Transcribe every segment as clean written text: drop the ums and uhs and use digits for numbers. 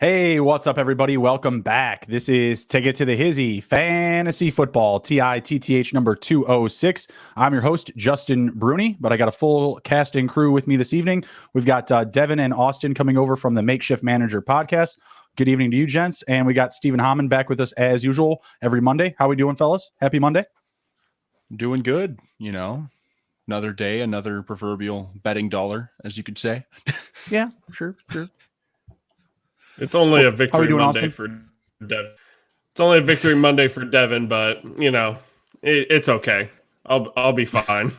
Hey, what's up, everybody? Welcome back. This is Ticket to the Hizzy Fantasy Football, TITTH number 206. I'm your host, Justin Bruni, but I got a full cast and crew with me this evening. We've got Devin and Austin coming over from the Makeshift Manager podcast. Good evening to you, gents. And we got Stephen Hammond back with us as usual every Monday. How we doing, fellas? Happy Monday. Doing good, you know. Another day, another proverbial betting dollar, as you could say. Yeah, sure. It's only a victory doing, Monday Austin? for Devin. It's only a victory Monday for Devin, but you know, it's okay. I'll be fine.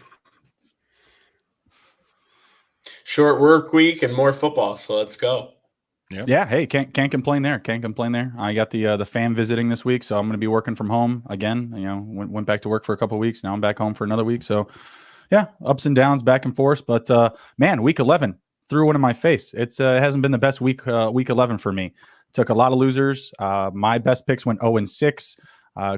Short work week and more football, so let's go. Yep. Yeah, hey, can't complain there. Can't complain there. I got the fam visiting this week, so I'm going to be working from home again. You know, went back to work for a couple of weeks. Now I'm back home for another week. So, yeah, ups and downs, back and forth. But man, week 11 threw one in my face. It hasn't been the best week 11 for me. Took a lot of losers. My best picks went 0-6.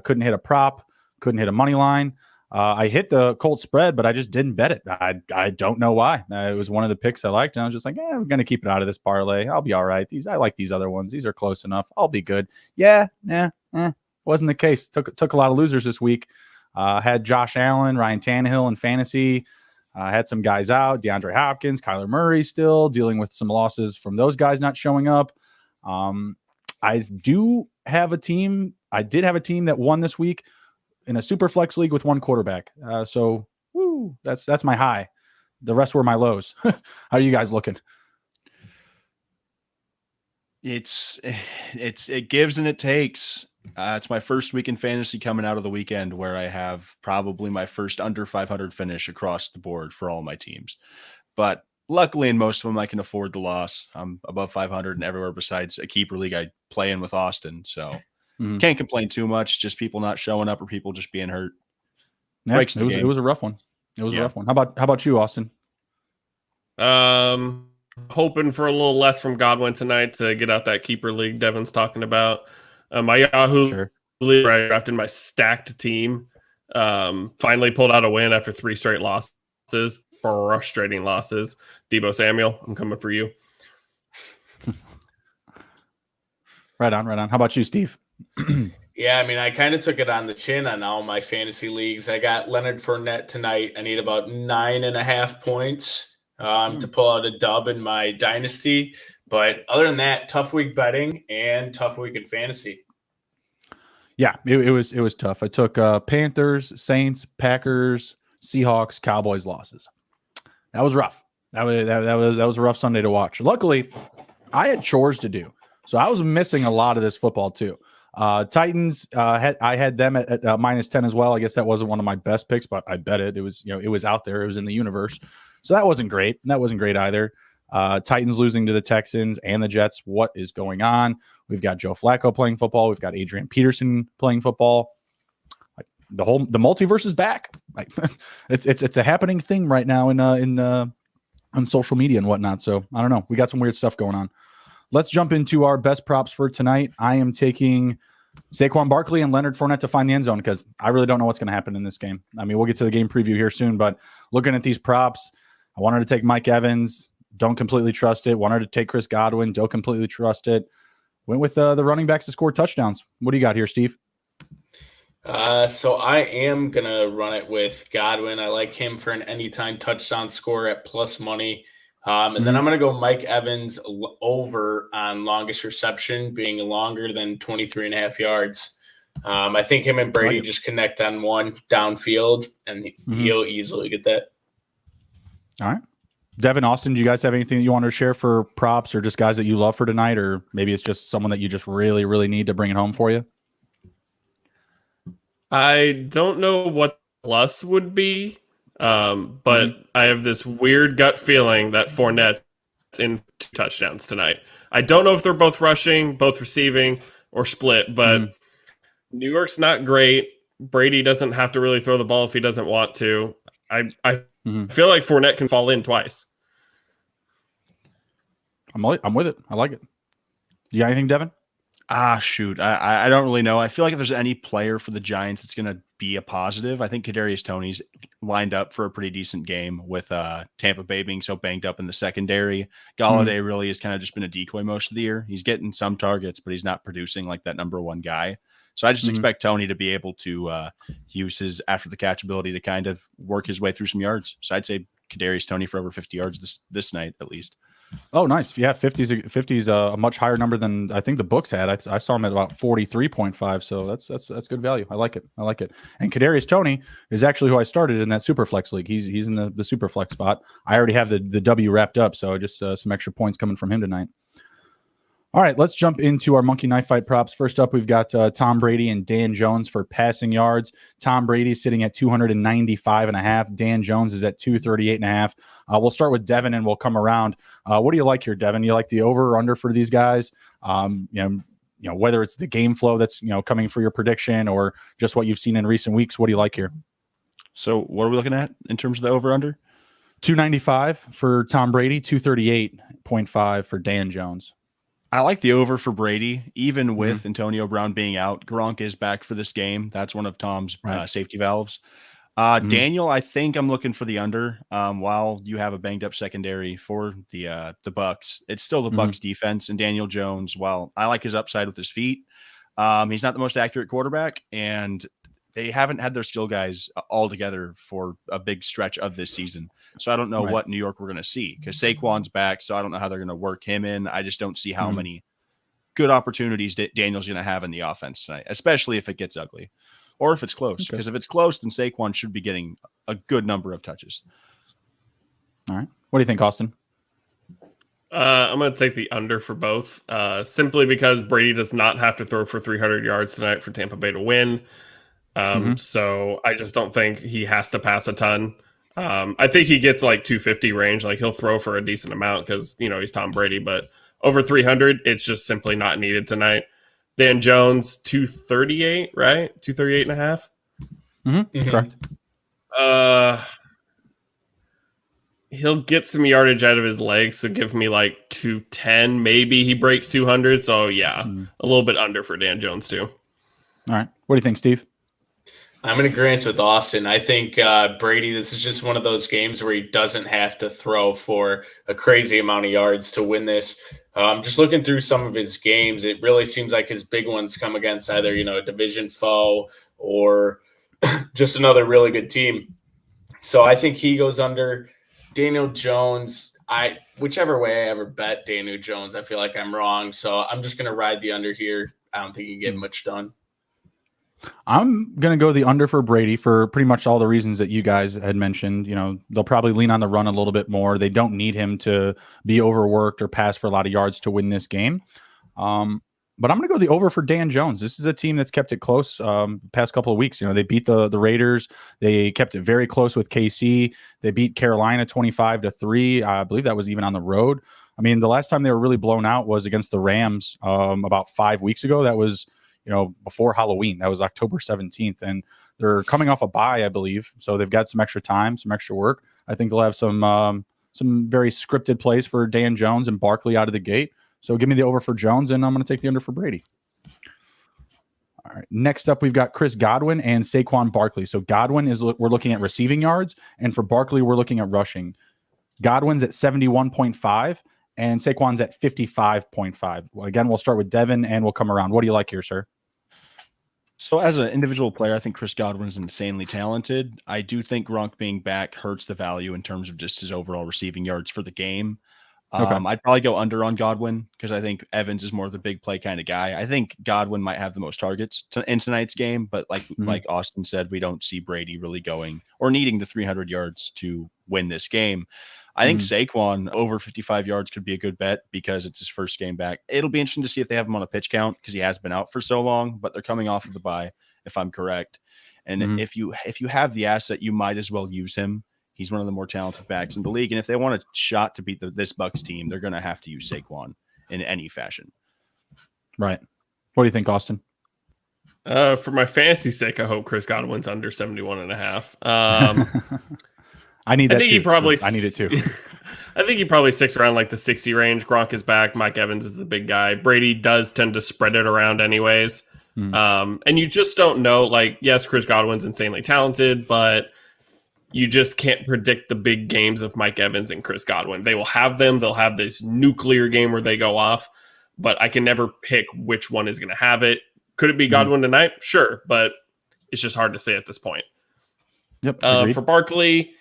Couldn't hit a prop. Couldn't hit a money line. I hit the Colts spread, but I just didn't bet it. I don't know why. It was one of the picks I liked, and I was just like, I'm going to keep it out of this parlay. I'll be all right. I like these other ones. These are close enough. I'll be good. Wasn't the case. Took a lot of losers this week. Had Josh Allen, Ryan Tannehill in fantasy. Had some guys out, DeAndre Hopkins, Kyler Murray still dealing with some losses from those guys not showing up. I did have a team that won this week in a super flex league with one quarterback. So that's my high. The rest were my lows. How are you guys looking? It gives and it takes. It's my first week in fantasy coming out of the weekend where I have probably my first under 500 finish across the board for all my teams. But luckily in most of them, I can afford the loss. I'm above 500 and everywhere besides a keeper league I play in with Austin. So can't complain too much. Just people not showing up or people just being hurt. Yeah, it was a rough one. It was a rough one. How about you, Austin? Hoping for a little less from Godwin tonight to get out that keeper league Devin's talking about. My Yahoo league, where I drafted my stacked team, finally pulled out a win after 3 straight losses, frustrating losses. Deebo Samuel, I'm coming for you. Right on. How about you, Steve? Yeah, I mean, I kind of took it on the chin on all my fantasy leagues. I got Leonard Fournette tonight. I need about 9.5 points to pull out a dub in my dynasty. But other than that, tough week betting and tough week in fantasy. Yeah, it was tough. I took Panthers, Saints, Packers, Seahawks, Cowboys losses. That was rough. That was a rough Sunday to watch. Luckily, I had chores to do, so I was missing a lot of this football too. Titans, I had them at -10 as well. I guess that wasn't one of my best picks, but I bet it. It was it was out there. It was in the universe, so that wasn't great. That wasn't great either. Titans losing to the Texans and the Jets. What is going on? We've got Joe Flacco playing football. We've got Adrian Peterson playing football. Like the multiverse is back. Like it's a happening thing right now on social media and whatnot. So I don't know. We got some weird stuff going on. Let's jump into our best props for tonight. I am taking Saquon Barkley and Leonard Fournette to find the end zone because I really don't know what's going to happen in this game. I mean, we'll get to the game preview here soon, but looking at these props, I wanted to take Mike Evans. Don't completely trust it. Wanted to take Chris Godwin. Don't completely trust it. Went with the running backs to score touchdowns. What do you got here, Steve? So I am going to run it with Godwin. I like him for an anytime touchdown score at plus money. And then I'm going to go Mike Evans over on longest reception being longer than 23.5 yards. I think him and Brady just connect on one downfield, and he'll easily get that. All right. Devin, Austin, do you guys have anything that you want to share for props or just guys that you love for tonight? Or maybe it's just someone that you just really, really need to bring it home for you? I don't know what plus would be, but I have this weird gut feeling that Fournette's in 2 touchdowns tonight. I don't know if they're both rushing, both receiving, or split, but New York's not great. Brady doesn't have to really throw the ball if he doesn't want to. I Mhm. feel like Fournette can fall in twice. I'm with it. I like it. You got anything, Devin? Shoot. I don't really know. I feel like if there's any player for the Giants that's going to be a positive, I think Kadarius Toney's lined up for a pretty decent game with Tampa Bay being so banged up in the secondary. Galladay really has kind of just been a decoy most of the year. He's getting some targets, but he's not producing like that number one guy. So I just expect Toney to be able to use his after the catch ability to kind of work his way through some yards. So I'd say Kadarius Toney for over 50 yards this night at least. Oh, nice. Yeah, 50's a much higher number than I think the books had. I saw him at about 43.5, so that's good value. I like it. And Kadarius Toney is actually who I started in that super flex league. He's in the super flex spot. I already have the W wrapped up, so just some extra points coming from him tonight. All right, let's jump into our monkey knife fight props. First up, we've got Tom Brady and Dan Jones for passing yards. Tom Brady sitting at 295.5. Dan Jones is at 238.5. We'll start with Devin and we'll come around. What do you like here, Devin? You like the over or under for these guys? Whether it's the game flow that's coming for your prediction or just what you've seen in recent weeks. What do you like here? So what are we looking at in terms of the over under? 295 for Tom Brady, 238.5 for Dan Jones. I like the over for Brady, even with Antonio Brown being out. Gronk is back for this game. That's one of Tom's safety valves. Daniel, I think I'm looking for the under. While you have a banged up secondary for the Bucks, it's still the Bucks defense. And Daniel Jones, while I like his upside with his feet, he's not the most accurate quarterback, and they haven't had their skill guys all together for a big stretch of this season. So I don't know what New York we're going to see because Saquon's back. So I don't know how they're going to work him in. I just don't see how many good opportunities Daniel's going to have in the offense tonight, especially if it gets ugly or if it's close. Because if it's close, then Saquon should be getting a good number of touches. All right. What do you think, Austin? I'm going to take the under for both, simply because Brady does not have to throw for 300 yards tonight for Tampa Bay to win. So I just don't think he has to pass a ton. I think he gets like 250 range. Like he'll throw for a decent amount because, he's Tom Brady, but over 300, it's just simply not needed tonight. Dan Jones, 238, right? 238.5. Correct. He'll get some yardage out of his legs. So give me like 210. Maybe he breaks 200. So yeah, a little bit under for Dan Jones too. All right. What do you think, Steve? I'm in agreement with Austin. I think Brady, this is just one of those games where he doesn't have to throw for a crazy amount of yards to win this. Just looking through some of his games, it really seems like his big ones come against either, a division foe or just another really good team. So I think he goes under. Daniel Jones, whichever way I ever bet Daniel Jones, I feel like I'm wrong. So I'm just going to ride the under here. I don't think he can get much done. I'm going to go the under for Brady for pretty much all the reasons that you guys had mentioned. They'll probably lean on the run a little bit more. They don't need him to be overworked or pass for a lot of yards to win this game. But I'm going to go the over for Dan Jones. This is a team that's kept it close past couple of weeks. They beat the Raiders. They kept it very close with KC. They beat Carolina 25-3. I believe that was even on the road. I mean, the last time they were really blown out was against the Rams about 5 weeks ago. That was before Halloween. That was October 17th. And they're coming off a bye, I believe. So they've got some extra time, some extra work. I think they'll have some very scripted plays for Dan Jones and Barkley out of the gate. So give me the over for Jones, and I'm going to take the under for Brady. All right. Next up, we've got Chris Godwin and Saquon Barkley. So Godwin we're looking at receiving yards, and for Barkley, we're looking at rushing. Godwin's at 71.5, and Saquon's at 55.5. Well, again, we'll start with Devin, and we'll come around. What do you like here, sir? So as an individual player, I think Chris Godwin is insanely talented. I do think Gronk being back hurts the value in terms of just his overall receiving yards for the game. I'd probably go under on Godwin because I think Evans is more of the big play kind of guy. I think Godwin might have the most targets in tonight's game, but like Austin said, we don't see Brady really going or needing the 300 yards to win this game. I think Saquon over 55 yards could be a good bet because it's his first game back. It'll be interesting to see if they have him on a pitch count because he has been out for so long, but they're coming off of the bye, if I'm correct. And if you have the asset, you might as well use him. He's one of the more talented backs in the league. And if they want a shot to beat this Bucks team, they're going to have to use Saquon in any fashion. Right. What do you think, Austin? For my fantasy sake, I hope Chris Godwin's under 71.5. I need that I think too. he probably. I need it too. I think he probably sticks around like the 60 range. Gronk is back. Mike Evans is the big guy. Brady does tend to spread it around anyways. And you just don't know. Like, yes, Chris Godwin's insanely talented, but you just can't predict the big games of Mike Evans and Chris Godwin. They will have them. They'll have this nuclear game where they go off, but I can never pick which one is going to have it. Could it be Godwin tonight? Sure, but it's just hard to say at this point. Yep. For Barkley,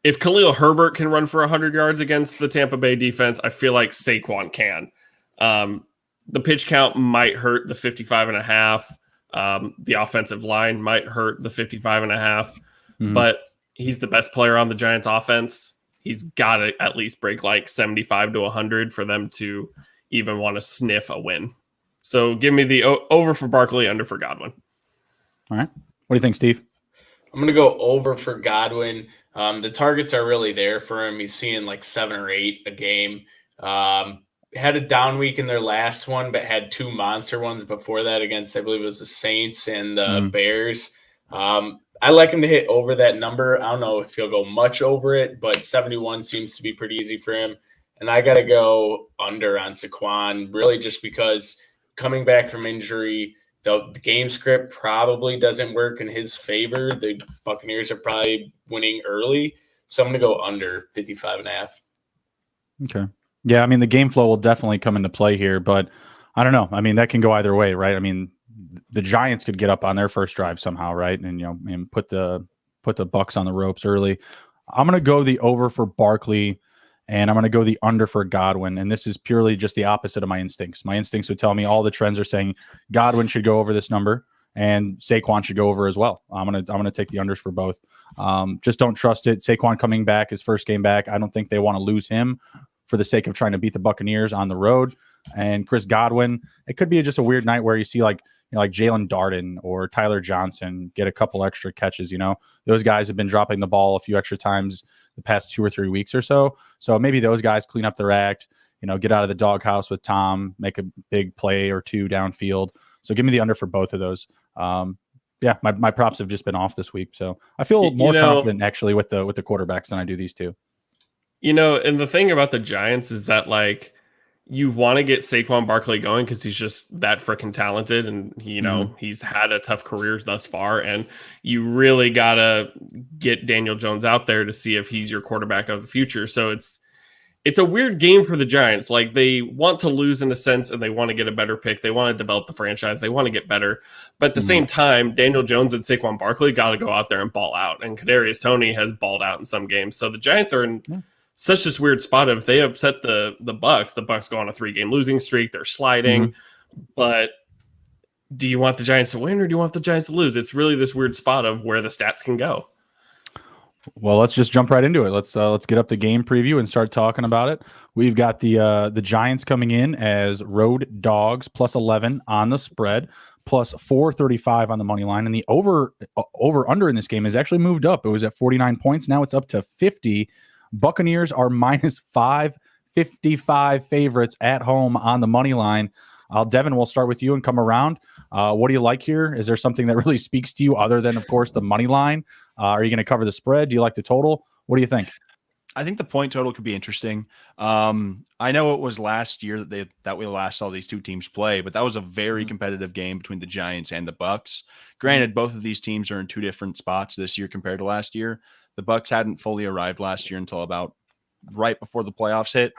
if Khalil Herbert can run for 100 yards against the Tampa Bay defense, I feel like Saquon can. The pitch count might hurt the 55.5. The offensive line might hurt the 55.5. But he's the best player on the Giants offense. He's got to at least break like 75 to 100 for them to even want to sniff a win. So give me the over for Barkley, under for Godwin. All right. What do you think, Steve? I'm going to go over for Godwin. The targets are really there for him. He's seeing like 7 or 8 a game. Had a down week in their last one, but had 2 monster ones before that against, I believe it was the Saints and the Bears. I like him to hit over that number. I don't know if he'll go much over it, but 71 seems to be pretty easy for him. And I got to go under on Saquon, really just because coming back from injury, the game script probably doesn't work in his favor. The Buccaneers are probably winning early. So I'm going to go under 55.5. Okay. Yeah, I mean, the game flow will definitely come into play here, but I don't know. I mean, that can go either way, right? I mean, the Giants could get up on their first drive somehow, right? And, and put the Bucs on the ropes early. I'm going to go the over for Barkley, and I'm going to go the under for Godwin. And this is purely just the opposite of my instincts. My instincts would tell me all the trends are saying Godwin should go over this number and Saquon should go over as well. I'm going to take the unders for both. Just don't trust it. Saquon coming back, his first game back. I don't think they want to lose him for the sake of trying to beat the Buccaneers on the road. And Chris Godwin, it could be just a weird night where you see like Jalen Darden or Tyler Johnson get a couple extra catches. Those guys have been dropping the ball a few extra times the past 2 or 3 weeks or so. So maybe those guys clean up their act, get out of the doghouse with Tom, make a big play or 2 downfield. So give me the under for both of those. Yeah, my props have just been off this week. So I feel more confident actually with the quarterbacks than I do these two. And the thing about the Giants is that like you want to get Saquon Barkley going because he's just that freaking talented, and he's had a tough career thus far, and you really gotta get Daniel Jones out there to see if he's your quarterback of the future. So it's a weird game for the Giants. Like they want to lose in a sense, and they want to get a better pick. They want to develop the franchise. They want to get better, but at the same time, Daniel Jones and Saquon Barkley got to go out there and ball out. And Kadarius Toney has balled out in some games, so the Giants are in such this weird spot. If they upset the Bucs go on a 3-game losing streak. They're sliding. But do you want the Giants to win or do you want the Giants to lose? It's really this weird spot of where the stats can go. Well, let's just jump right into it. Let's get up the game preview and start talking about it. We've got the Giants coming in as road dogs, plus 11 on the spread, plus 435 on the money line, and the over under in this game has actually moved up. It was at 49 points. Now it's up to 50. Buccaneers are minus 555 favorites at home on the money line. Devin, we'll start with you and come around. What do you like here? Is there something that really speaks to you other than, of course, the money line? Are you going to cover the spread? Do you like the total? What do you think? I think the point total could be interesting. I know it was last year that we last saw these two teams play, but that was a very competitive game between the Giants and the Bucs. Granted, both of these teams are in 2 different spots this year compared to last year. The Bucs hadn't fully arrived last year until about right before the playoffs hit.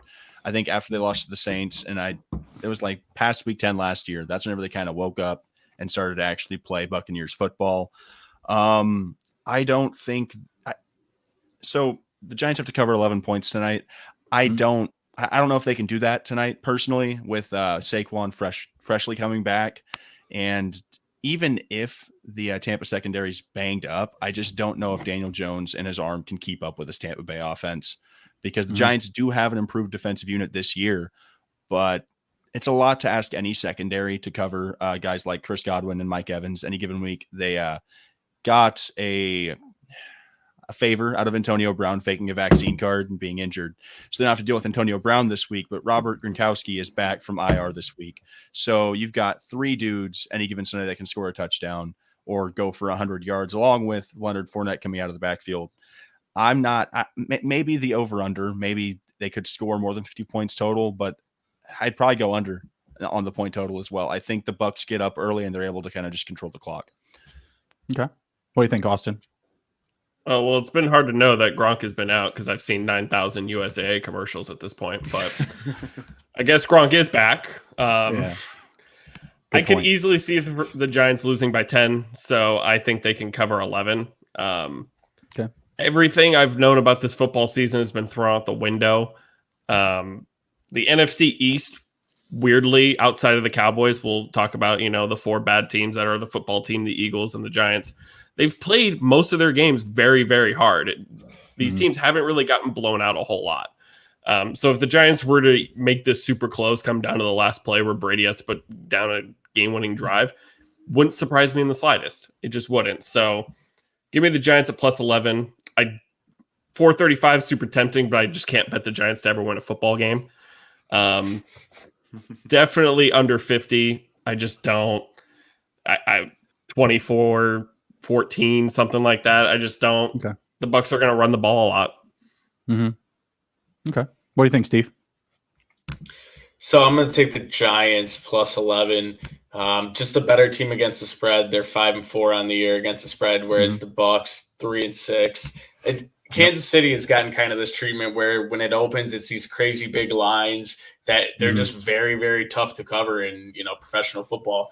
I think after they lost to the Saints, and it was like past week 10 last year. That's whenever they kind of woke up and started to actually play Buccaneers football. I don't think so. The Giants have to cover 11 points tonight. I don't know if they can do that tonight personally with Saquon freshly coming back. And even if the Tampa secondary is banged up, I just don't know if Daniel Jones and his arm can keep up with this Tampa Bay offense, because the Giants do have an improved defensive unit this year, but it's a lot to ask any secondary to cover guys like Chris Godwin and Mike Evans any given week. They got a favor out of Antonio Brown faking a vaccine card and being injured. So they don't have to deal with Antonio Brown this week, but Robert Gronkowski is back from IR this week. So you've got 3 dudes any given Sunday that can score a touchdown or go for 100 yards, along with Leonard Fournette coming out of the backfield. Maybe the over-under, maybe they could score more than 50 points total, but I'd probably go under on the point total as well. I think the Bucs get up early and they're able to kind of just control the clock. Okay. What do you think, Austin? Oh, well, it's been hard to know that Gronk has been out because I've seen 9,000 USAA commercials at this point, but I guguess Gronk is back. Yeah. I can easily see the Giants losing by 10, so I think they can cover 11. Okay. Everything I've known about this football season has been thrown out the window. The NFC East, weirdly, outside of the Cowboys, we'll talk about, the 4 bad teams that are the football team, the Eagles and the Giants. They've played most of their games very, very hard. These teams haven't really gotten blown out a whole lot. So if the Giants were to make this super close, come down to the last play where Brady has to put down a game-winning drive, wouldn't surprise me in the slightest. It just wouldn't. So give me the Giants at plus 11. 435 super tempting, but I just can't bet the Giants to ever win a football game. Definitely under 50. I just don't. 24-14, something like that. I just don't. Okay. The Bucs are going to run the ball a lot. Mm-hmm. Okay. What do you think, Steve? So I'm going to take the Giants plus 11. Just a better team against the spread. They're 5-4 on the year against the spread, whereas the Bucs 3-6. Kansas City has gotten kind of this treatment where when it opens, it's these crazy big lines that they're just very, very tough to cover in professional football.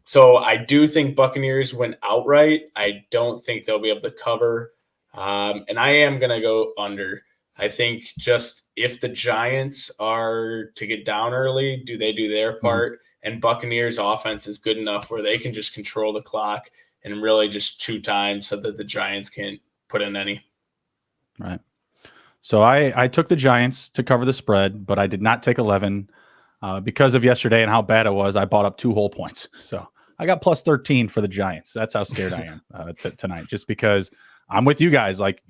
So I do think Buccaneers win outright. I don't think they'll be able to cover. And I am going to go under. I think just if the Giants are to get down early, do they do their part? And Buccaneers offense is good enough where they can just control the clock and really just chew time so that the Giants can't put in any. Right. So I took the Giants to cover the spread, but I did not take 11 because of yesterday and how bad it was. I bought up 2 whole points. So I got plus 13 for the Giants. That's how scared I am tonight, just because I'm with you guys. Like,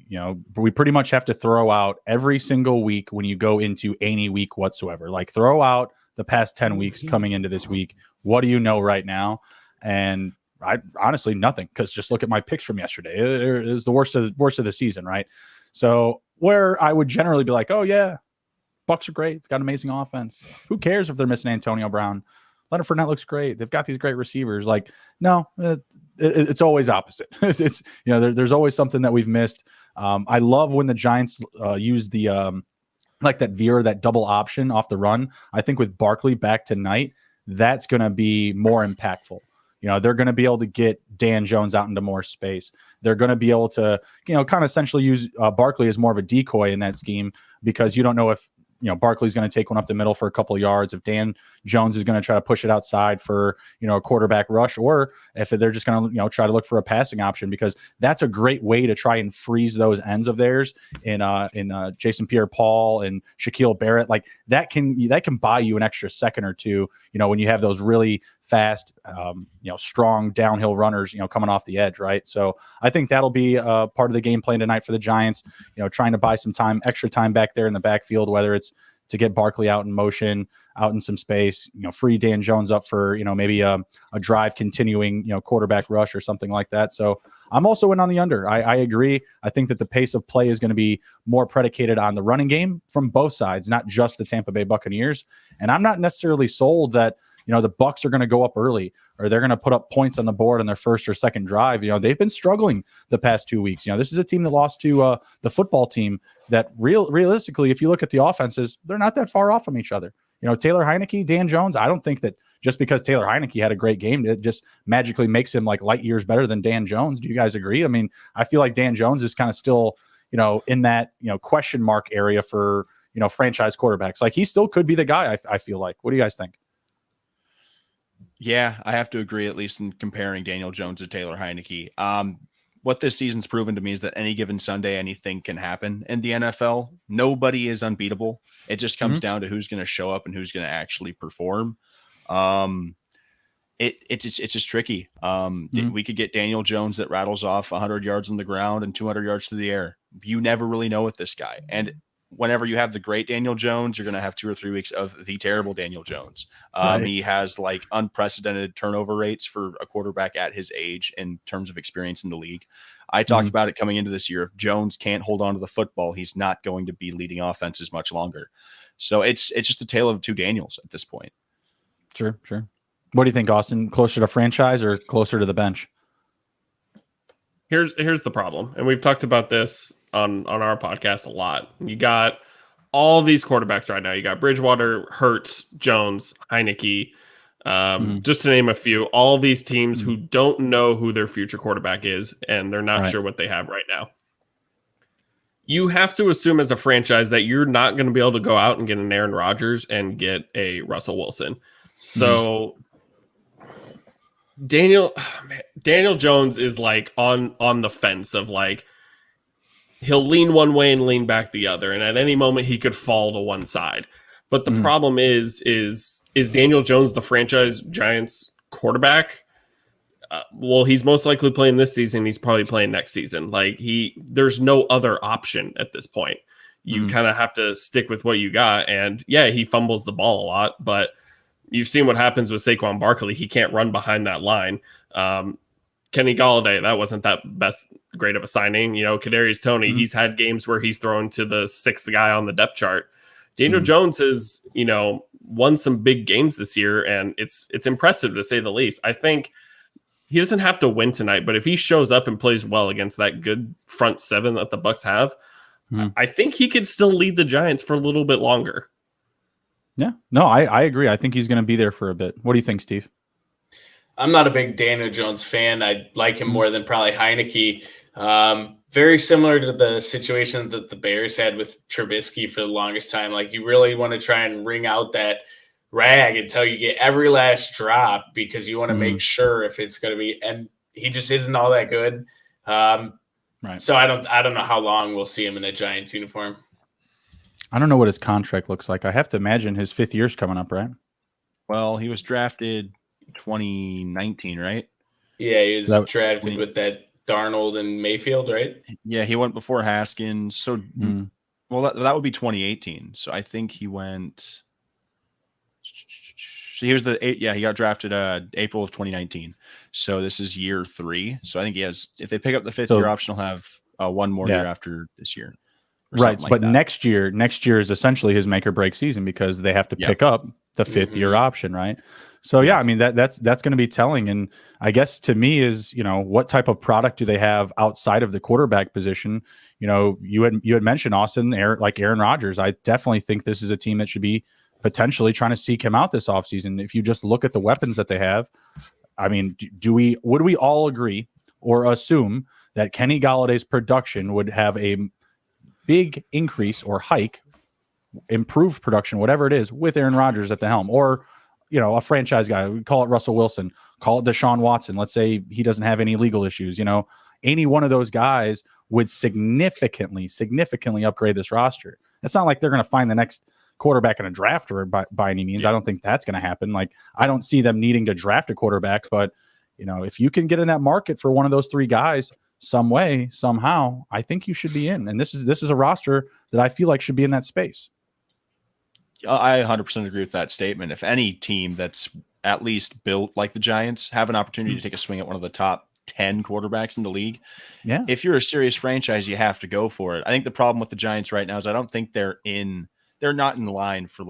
we pretty much have to throw out every single week when you go into any week whatsoever. Like, throw out the past 10 weeks coming into this week. What do you know right now? And I honestly nothing, because just look at my picks from yesterday. It was the worst of the season, right? So where I would generally be like, oh yeah, Bucs are great. It's got an amazing offense. Who cares if they're missing Antonio Brown? Leonard Fournette looks great. They've got these great receivers. Like, no, it's always opposite. It's there's always something that we've missed. I love when the Giants use the like that veer, that double option off the run. I think with Barkley back tonight, that's going to be more impactful. They're going to be able to get Dan Jones out into more space. They're going to be able to, kind of essentially use Barkley as more of a decoy in that scheme, because you don't know if, Barkley's going to take one up the middle for a couple of yards, if Dan Jones is going to try to push it outside for, a quarterback rush, or if they're just going to, try to look for a passing option, because that's a great way to try and freeze those ends of theirs in Jason Pierre-Paul and Shaquille Barrett. Like that can buy you an extra second or two, when you have those really fast, strong downhill runners, coming off the edge, right? So I think that'll be part of the game plan tonight for the Giants, trying to buy some time, extra time back there in the backfield, whether it's to get Barkley out in motion, out in some space, free Dan Jones up for, maybe a drive continuing, quarterback rush or something like that. So I'm also in on the under. I agree. I think that the pace of play is going to be more predicated on the running game from both sides, not just the Tampa Bay Buccaneers. And I'm not necessarily sold that, the Bucs are going to go up early, or they're going to put up points on the board on their first or second drive. They've been struggling the past 2 weeks. This is a team that lost to the football team that realistically, if you look at the offenses, they're not that far off from each other. Taylor Heineke, Dan Jones, I don't think that just because Taylor Heineke had a great game, it just magically makes him like light years better than Dan Jones. Do you guys agree? I mean, I feel like Dan Jones is kind of still, in that, question mark area for, franchise quarterbacks. Like he still could be the guy, I feel like. What do you guys think? Yeah, I have to agree, at least in comparing Daniel Jones to Taylor Heineke. What this season's proven to me is that any given Sunday, anything can happen in the NFL. Nobody is unbeatable. It just comes down to who's going to show up and who's going to actually perform. it's just tricky. We could get Daniel Jones that rattles off 100 yards on the ground and 200 yards through the air. You never really know with this guy. And whenever you have the great Daniel Jones, you're going to have 2 or 3 weeks of the terrible Daniel Jones. Right. He has like unprecedented turnover rates for a quarterback at his age in terms of experience in the league. I talked about it coming into this year. If Jones can't hold on to the football, he's not going to be leading offenses much longer. So it's just a tale of 2 Daniels at this point. Sure. What do you think, Austin? Closer to franchise or closer to the bench? Here's the problem, and we've talked about this on our podcast a lot. You got all these quarterbacks right now. You got Bridgewater, Hurts, Jones, Heineke, just to name a few. All these teams who don't know who their future quarterback is, and they're not sure what they have right now. You have to assume as a franchise that you're not going to be able to go out and get an Aaron Rodgers and get a Russell Wilson. So Daniel Jones is like on the fence of like, he'll lean one way and lean back the other. And at any moment he could fall to one side. But the problem is Daniel Jones the franchise Giants quarterback? Well, he's most likely playing this season. He's probably playing next season. Like there's no other option at this point. You kind of have to stick with what you got. And yeah, he fumbles the ball a lot, but you've seen what happens with Saquon Barkley. He can't run behind that line. Kenny Golladay, that wasn't that great of a signing. You know, Kadarius Toney, he's had games where he's thrown to the 6th guy on the depth chart. Daniel Jones has, won some big games this year, and it's impressive to say the least. I think he doesn't have to win tonight, but if he shows up and plays well against that good front 7 that the Bucs have, I think he could still lead the Giants for a little bit longer. Yeah, no, I agree. I think he's going to be there for a bit. What do you think, Steve? I'm not a big Daniel Jones fan. I like him more than probably Heineke. Very similar to the situation that the Bears had with Trubisky for the longest time. Like, you really want to try and wring out that rag until you get every last drop, because you want to make sure if it's going to be, and he just isn't all that good. Right. So I don't know how long we'll see him in a Giants uniform. I don't know what his contract looks like. I have to imagine his 5th year's coming up, right? Well, he was drafted 2019, right? Yeah, he was drafted with that Darnold and Mayfield, right? Yeah, he went before Haskins. So, well, that would be 2018. So I think he went. So he got drafted April of 2019. So this is year 3. So I think he has. If they pick up the 5th year option, he'll have one more year after this year. Right, but next year is essentially his make or break season, because they have to pick up the 5th year option, right? So yeah, I mean that's going to be telling, and I guess to me is what type of product do they have outside of the quarterback position? You had mentioned Austin, Aaron Rodgers. I definitely think this is a team that should be potentially trying to seek him out this offseason. If you just look at the weapons that they have, I mean, would we all agree or assume that Kenny Galladay's production would have a big increase or hike, improved production, whatever it is, with Aaron Rodgers at the helm, or a franchise guy? We call it Russell Wilson, call it Deshaun Watson. Let's say he doesn't have any legal issues. Any one of those guys would significantly upgrade this roster. It's not like they're going to find the next quarterback in a draft or by any means. I don't think that's going to happen. Like, I don't see them needing to draft a quarterback, but if you can get in that market for one of those 3 guys some way, somehow, I think you should be in. And this is a roster that I feel like should be in that space. I 100% agree with that statement. If any team that's at least built like the Giants have an opportunity to take a swing at one of the top 10 quarterbacks in the league, if you're a serious franchise, you have to go for it. I think the problem with the Giants right now is I don't think they're not in line for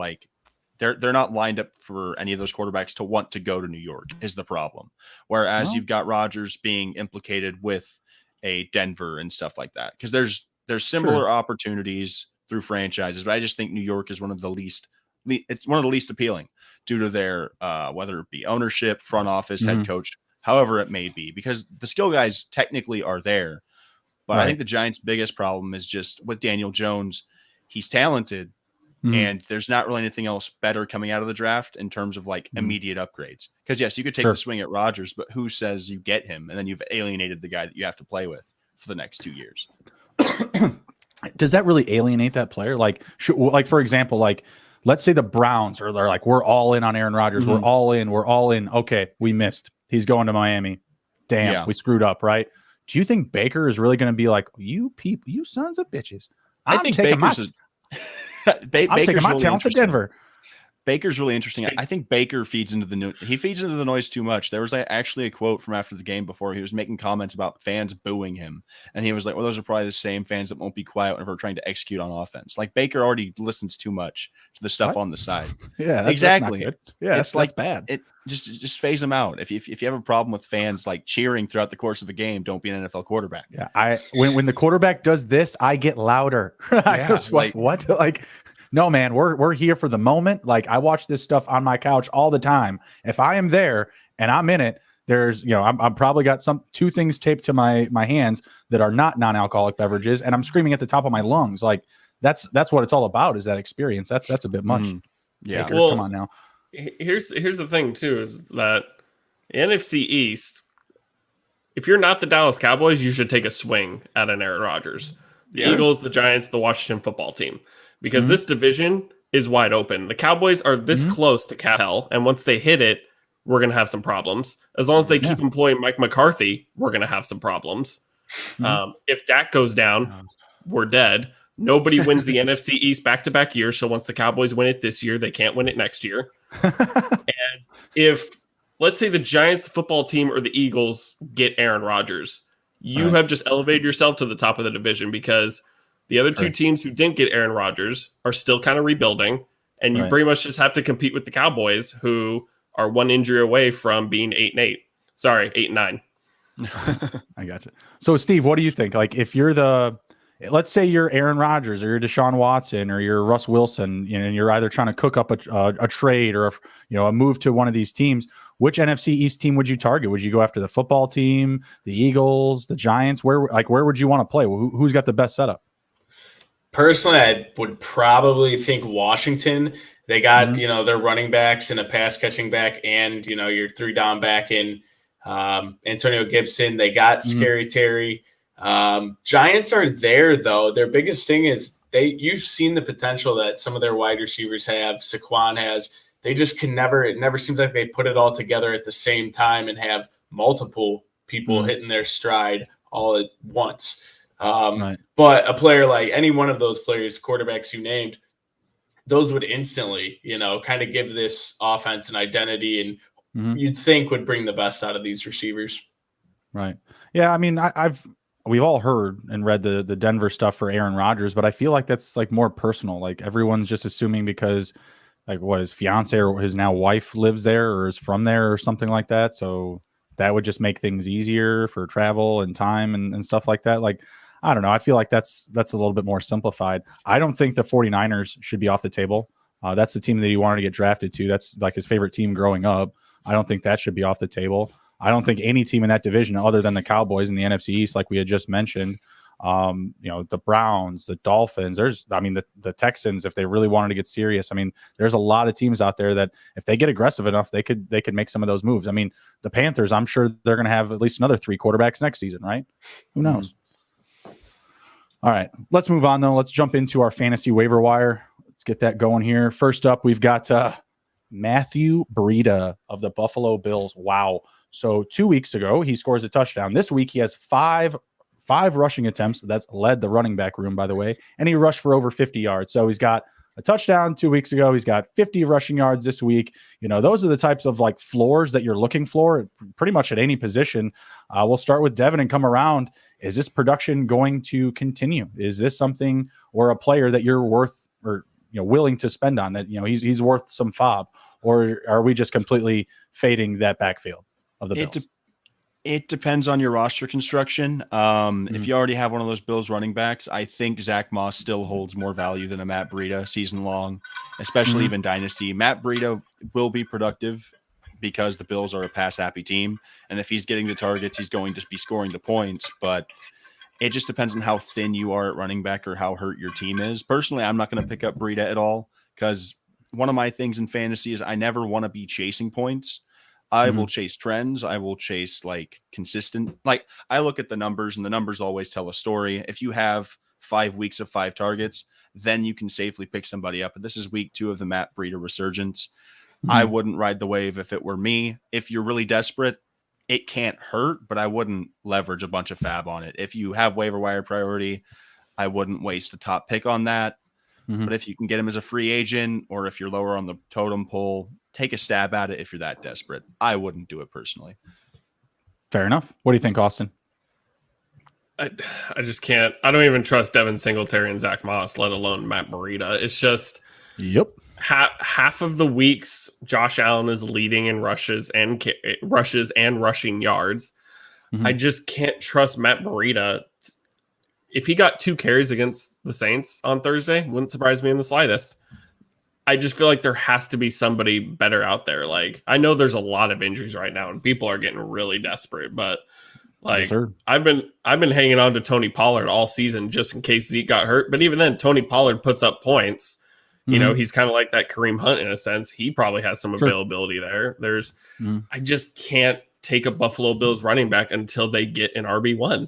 they're not lined up for any of those quarterbacks to want to go to New York is the problem. Whereas you've got Rodgers being implicated with a Denver and stuff like that, because there's similar opportunities through franchises, but I just think New York is one of the least appealing due to their whether it be ownership, front office, head coach, however it may be, because the skill guys technically are there. But I think the Giants' biggest problem is just with Daniel Jones. He's talented, and there's not really anything else better coming out of the draft in terms of immediate upgrades. Because yes, you could take the swing at Rodgers, but who says you get him and then you've alienated the guy that you have to play with for the next 2 years? Does that really alienate that player? For example, let's say the Browns are like, we're all in on Aaron Rodgers. Mm-hmm. We're all in. Okay, we missed. He's going to Miami. Damn, we screwed up, right? Do you think Baker is really going to be like, you people, you sons of bitches? I think Baker's taking my talents to Denver. Baker's really interesting. I think Baker feeds into the noise too much. There was actually a quote from after the game before he was making comments about fans booing him. And he was like, well, those are probably the same fans that won't be quiet whenever we're trying to execute on offense. Like Baker already listens too much to the stuff on the side. Yeah, exactly. That's not good. Yeah, it's like bad. It just phase them out. If you have a problem with fans like cheering throughout the course of a game, don't be an NFL quarterback. Yeah, when the quarterback does this, I get louder. What? Like, no, man, we're here for the moment. Like, I watch this stuff on my couch all the time. If I am there and I'm in it, there's, I'm probably got two things taped to my hands that are not non-alcoholic beverages, and I'm screaming at the top of my lungs. Like, that's what it's all about, is that experience. That's a bit much. Yeah. Baker, well, come on now. Here's the thing too, is that the NFC East, if you're not the Dallas Cowboys, you should take a swing at an Aaron Rodgers. The Eagles, the Giants, the Washington football team. Because this division is wide open. The Cowboys are this close to cap hell, and once they hit it, we're going to have some problems. As long as they keep employing Mike McCarthy, we're going to have some problems. If Dak goes down, we're dead. Nobody wins the NFC East back-to-back years, so once the Cowboys win it this year, they can't win it next year. And if, let's say, the Giants, the football team, or the Eagles get Aaron Rodgers, you have just elevated yourself to the top of the division, because the other two teams who didn't get Aaron Rodgers are still kind of rebuilding, and you pretty much just have to compete with the Cowboys, who are one injury away from being 8-8. Sorry, 8-9. I got you. So, Steve, what do you think? Like, if you're let's say you're Aaron Rodgers, or you're Deshaun Watson, or you're Russ Wilson, and you're either trying to cook up a trade or a move to one of these teams, which NFC East team would you target? Would you go after the football team, the Eagles, the Giants? Where would you want to play? Who's got the best setup? Personally, I would probably think Washington. They got, their running backs and a pass catching back, and, your 3-down back in Antonio Gibson. They got Scary Terry. Giants are there, though. Their biggest thing is you've seen the potential that some of their wide receivers have. Saquon has. They just it never seems like they put it all together at the same time and have multiple people hitting their stride all at once. But a player like any one of those players, quarterbacks you named, those would instantly, kind of give this offense an identity, and you'd think would bring the best out of these receivers. Right. Yeah. I mean, we've all heard and read the Denver stuff for Aaron Rodgers, but I feel like that's like more personal. Like, everyone's just assuming because like his fiance or his now wife lives there or is from there or something like that. So that would just make things easier for travel and time and stuff like that. Like, I don't know. I feel like that's a little bit more simplified. I don't think the 49ers should be off the table. That's the team that he wanted to get drafted to. That's like his favorite team growing up. I don't think that should be off the table. I don't think any team in that division other than the Cowboys in the NFC East, like we had just mentioned, the Browns, the Dolphins, the Texans, if they really wanted to get serious. I mean, there's a lot of teams out there that if they get aggressive enough, they could make some of those moves. I mean, the Panthers, I'm sure they're going to have at least another 3 quarterbacks next season, right? Who knows? All right, let's move on, though. Let's jump into our fantasy waiver wire. Let's get that going here. First up, we've got Matthew Breida of the Buffalo Bills. Wow. So 2 weeks ago, he scores a touchdown. This week, he has five rushing attempts. That's led the running back room, by the way. And he rushed for over 50 yards. So he's got a touchdown 2 weeks ago. He's got 50 rushing yards this week. Those are the types of like floors that you're looking for pretty much at any position. We'll start with Devin and come around. Is this production going to continue? Is this something or a player that you're worth or willing to spend on, that he's worth some fob, or are we just completely fading that backfield of the Bills? It depends on your roster construction. If you already have one of those Bills running backs, I think Zach Moss still holds more value than a Matt Breida season long, especially even Dynasty. Matt Breida will be productive because the Bills are a pass-happy team. And if he's getting the targets, he's going to be scoring the points. But it just depends on how thin you are at running back or how hurt your team is. Personally, I'm not going to pick up Breida at all, because one of my things in fantasy is I never want to be chasing points. I will chase trends. I will chase like consistent. Like, I look at the numbers, and the numbers always tell a story. If you have 5 weeks of 5 targets, then you can safely pick somebody up. But this is week 2 of the Matt Breida resurgence. I wouldn't ride the wave if it were me. If you're really desperate, it can't hurt, but I wouldn't leverage a bunch of fab on it. If you have waiver wire priority, I wouldn't waste a top pick on that. But if you can get him as a free agent, or if you're lower on the totem pole, take a stab at it if you're that desperate. I wouldn't do it personally. Fair enough. What do you think, Austin? I just can't. I don't even trust Devin Singletary and Zach Moss, let alone Matt Breida. It's just half of the weeks Josh Allen is leading in rushes and rushing yards. I just can't trust Matt Breida. If he got 2 carries against the Saints on Thursday, wouldn't surprise me in the slightest. I just feel like there has to be somebody better out there. Like, I know there's a lot of injuries right now and people are getting really desperate, but like, yes, I've been hanging on to Tony Pollard all season just in case Zeke got hurt. But even then, Tony Pollard puts up points. You know, he's kind of like that Kareem Hunt in a sense. He probably has some availability there. I just can't take a Buffalo Bills running back until they get an RB1.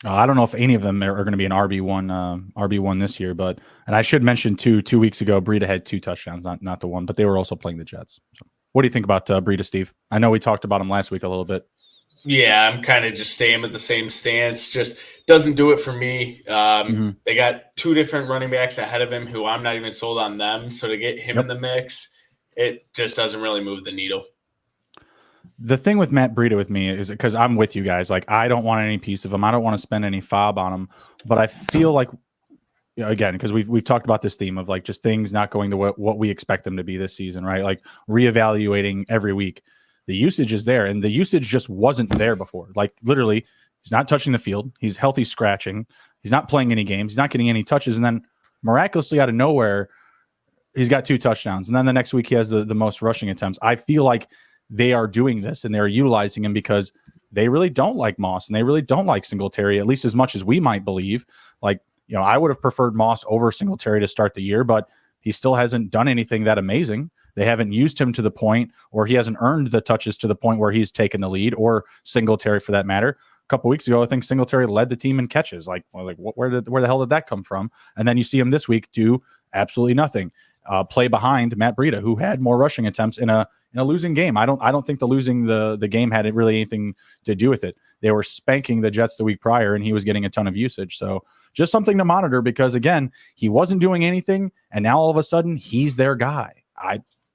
I don't know if any of them are going to be an RB1 this year, and I should mention 2 weeks ago, Breida had 2 touchdowns, not the one, but they were also playing the Jets. So what do you think about Breida, Steve? I know we talked about him last week a little bit. Yeah, I'm kind of just staying with the same stance. Just doesn't do it for me. They got 2 different running backs ahead of him who I'm not even sold on them. So to get him in the mix, it just doesn't really move the needle. The thing with Matt Breida with me is because I'm with you guys. Like, I don't want any piece of him. I don't want to spend any fob on him. But I feel like, you know, again, because we've talked about this theme of like just things not going to what we expect them to be this season, right? Like reevaluating every week. The usage is there, and the usage just wasn't there before. Like literally, he's not touching the field. He's healthy scratching. He's not playing any games. He's not getting any touches. And then miraculously out of nowhere, he's got 2 touchdowns. And then the next week he has the most rushing attempts. I feel like they are doing this and they're utilizing him because they really don't like Moss and they really don't like Singletary, at least as much as we might believe. Like, you know, I would have preferred Moss over Singletary to start the year, but he still hasn't done anything that amazing. They haven't used him to the point, or he hasn't earned the touches to the point where he's taken the lead, or Singletary for that matter. A couple weeks ago, I think Singletary led the team in catches. Where the hell did that come from? And then you see him this week do absolutely nothing. Play behind Matt Breida, who had more rushing attempts in a losing game. I don't think the losing the game had really anything to do with it. They were spanking the Jets the week prior, and he was getting a ton of usage. So just something to monitor because, again, he wasn't doing anything, and now all of a sudden he's their guy.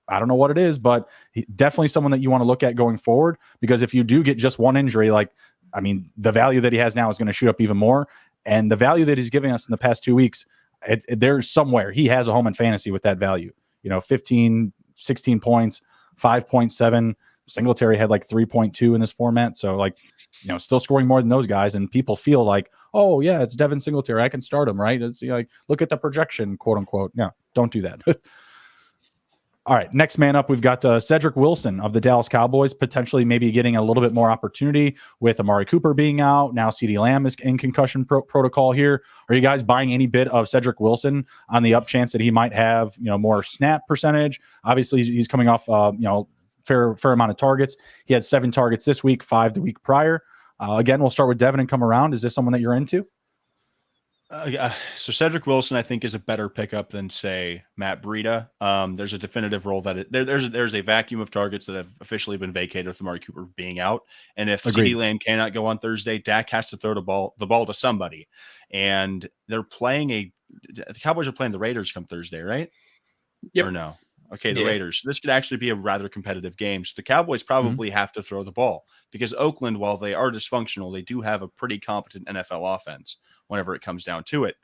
I don't know what it is, but definitely someone that you want to look at going forward, because if you do get just one injury, the value that he has now is going to shoot up even more, and the value that he's giving us in the past 2 weeks, there's somewhere he has a home in fantasy with that value. 15, 16 points, 5.7. Singletary had 3.2 in this format. So still scoring more than those guys. And people feel like, oh yeah, it's Devin Singletary, I can start him, right? It's look at the projection, quote unquote. No, don't do that. All right, next man up, we've got Cedric Wilson of the Dallas Cowboys, potentially maybe getting a little bit more opportunity with Amari Cooper being out. Now CeeDee Lamb is in concussion protocol here. Are you guys buying any bit of Cedric Wilson on the up chance that he might have more snap percentage? Obviously, he's coming off fair amount of targets. He had 7 targets this week, 5 the week prior. Again, we'll start with Devin and come around. Is this someone that you're into? So Cedric Wilson, I think, is a better pickup than, say, Matt Breida. There's a definitive role that there's a vacuum of targets that have officially been vacated with Amari Cooper being out. And if CeeDee Lamb cannot go on Thursday, Dak has to throw the ball to somebody. And the Cowboys are playing the Raiders come Thursday, right? Yep. Or no? Okay, the Raiders. This could actually be a rather competitive game. So the Cowboys probably have to throw the ball because Oakland, while they are dysfunctional, they do have a pretty competent NFL offense whenever it comes down to it.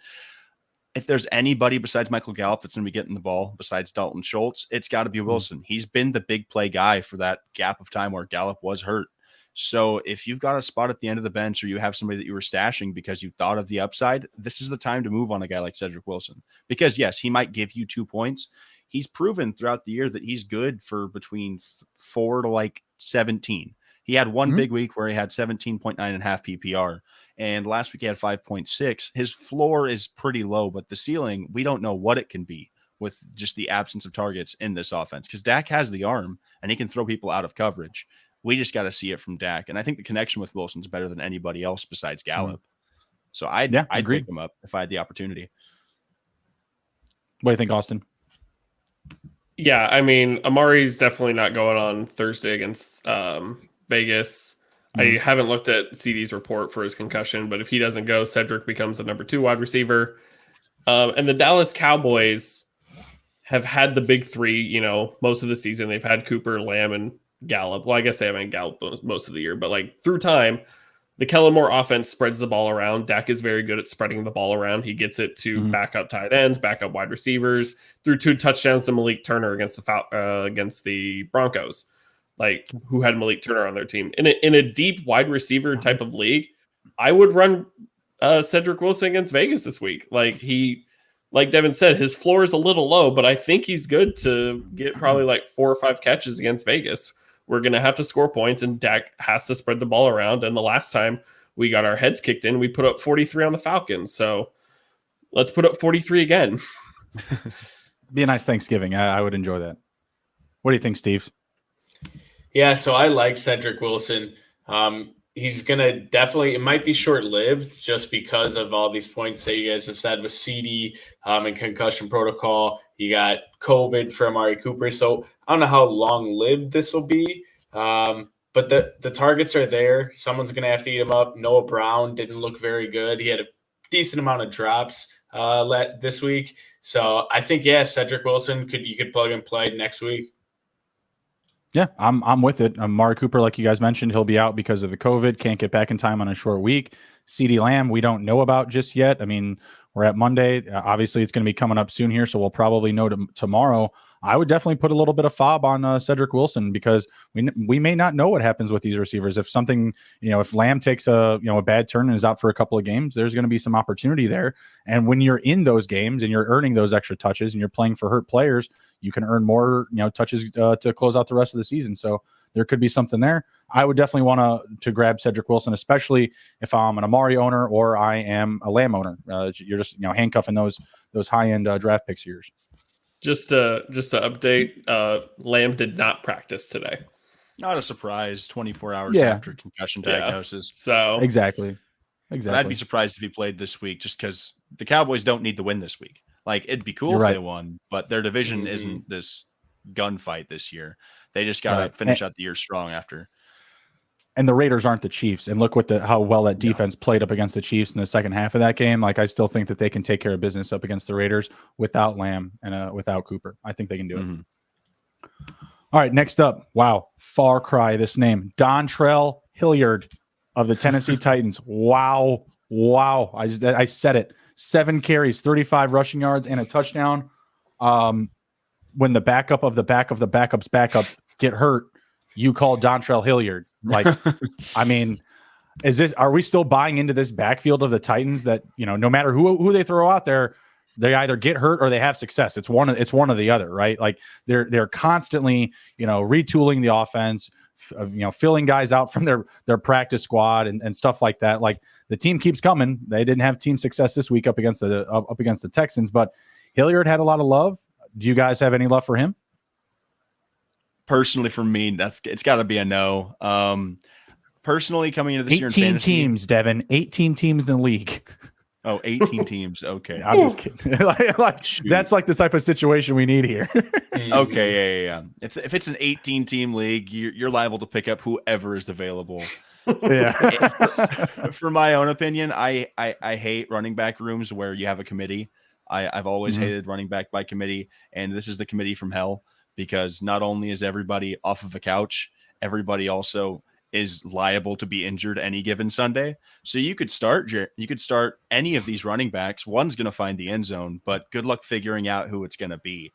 If there's anybody besides Michael Gallup that's going to be getting the ball, besides Dalton Schultz, it's got to be Wilson. He's been the big play guy for that gap of time where Gallup was hurt. So if you've got a spot at the end of the bench or you have somebody that you were stashing because you thought of the upside, this is the time to move on a guy like Cedric Wilson. Because, yes, he might give you 2 points. He's proven throughout the year that he's good for between 4 to 17. He had one big week where he had 17.9 and a half PPR. And last week he had 5.6. His floor is pretty low, but the ceiling, we don't know what it can be with just the absence of targets in this offense. Because Dak has the arm and he can throw people out of coverage. We just got to see it from Dak. And I think the connection with Wilson's better than anybody else besides Gallup. So I'd pick him up if I had the opportunity. What do you think, Austin? Yeah, I mean, Amari's definitely not going on Thursday against Vegas. I haven't looked at CD's report for his concussion, but if he doesn't go, Cedric becomes the number 2 wide receiver. And the Dallas Cowboys have had the big three, most of the season. They've had Cooper, Lamb, and Gallup. Well, I guess they haven't Gallup most of the year, but like through time, the Kellen Moore offense spreads the ball around. Dak is very good at spreading the ball around. He gets it to backup tight ends, backup wide receivers, threw 2 touchdowns to Malik Turner against the Broncos, like who had Malik Turner on their team. In a deep wide receiver type of league, I would run Cedric Wilson against Vegas this week. Like Devin said, his floor is a little low, but I think he's good to get probably like 4 or 5 catches against Vegas. We're going to have to score points, and Dak has to spread the ball around. And the last time we got our heads kicked in, we put up 43 on the Falcons. So let's put up 43 again. Be a nice Thanksgiving. I would enjoy that. What do you think, Steve? Yeah, so I like Cedric Wilson. He's going to definitely – it might be short-lived just because of all these points that you guys have said with CD and concussion protocol. You got COVID for Amari Cooper. So I don't know how long-lived this will be, but the targets are there. Someone's going to have to eat them up. Noah Brown didn't look very good. He had a decent amount of drops this week. So I think, Cedric Wilson, you could plug and play next week. Yeah, I'm with it. Amari Cooper, like you guys mentioned, he'll be out because of the COVID. Can't get back in time on a short week. CeeDee Lamb, we don't know about just yet. I mean, we're at Monday. Obviously, it's going to be coming up soon here, so we'll probably know tomorrow. I would definitely put a little bit of fob on Cedric Wilson because we may not know what happens with these receivers. If something, if Lamb takes a bad turn and is out for a couple of games, there's going to be some opportunity there. And when you're in those games and you're earning those extra touches and you're playing for hurt players, you can earn more, touches to close out the rest of the season. So there could be something there. I would definitely want to grab Cedric Wilson, especially if I'm an Amari owner or I am a Lamb owner. You're just handcuffing those high-end draft picks of yours. Just to update, Lamb did not practice today. Not a surprise. 24 hours after concussion diagnosis. So exactly. I'd be surprised if he played this week, just because the Cowboys don't need to win this week. Like, it'd be cool if they won, but their division isn't this gunfight this year. They just got to finish out the year strong after. And the Raiders aren't the Chiefs. And look how well that defense played up against the Chiefs in the second half of that game. Like, I still think that they can take care of business up against the Raiders without Lamb and without Cooper. I think they can do it. All right, next up. Wow, far cry, this name. Dontrell Hilliard of the Tennessee Titans. Wow. I said it. 7 carries, 35 rushing yards, and a touchdown. When the backup of the back of the backup's backup get hurt, you call Dontrell Hilliard. Like, I mean, are we still buying into this backfield of the Titans that, no matter who they throw out there, they either get hurt or they have success. It's one or the other, right? Like they're constantly, retooling the offense, filling guys out from their practice squad and stuff like that. Like, the team keeps coming. They didn't have team success this week up against the Texans, but Hilliard had a lot of love. Do you guys have any love for him? Personally, for me, it's got to be a no. Personally, coming into this year in 18 fantasy, teams, Devin. 18 teams in the league. Oh, 18 teams. Okay. I'm just kidding. That's like the type of situation we need here. Okay. Yeah. If it's an 18-team league, you're liable to pick up whoever is available. Yeah. For my own opinion, I hate running back rooms where you have a committee. I've always hated running back by committee, and this is the committee from hell, because not only is everybody off of a couch, everybody also is liable to be injured any given Sunday. So you could start any of these running backs. One's going to find the end zone, but good luck figuring out who it's going to be.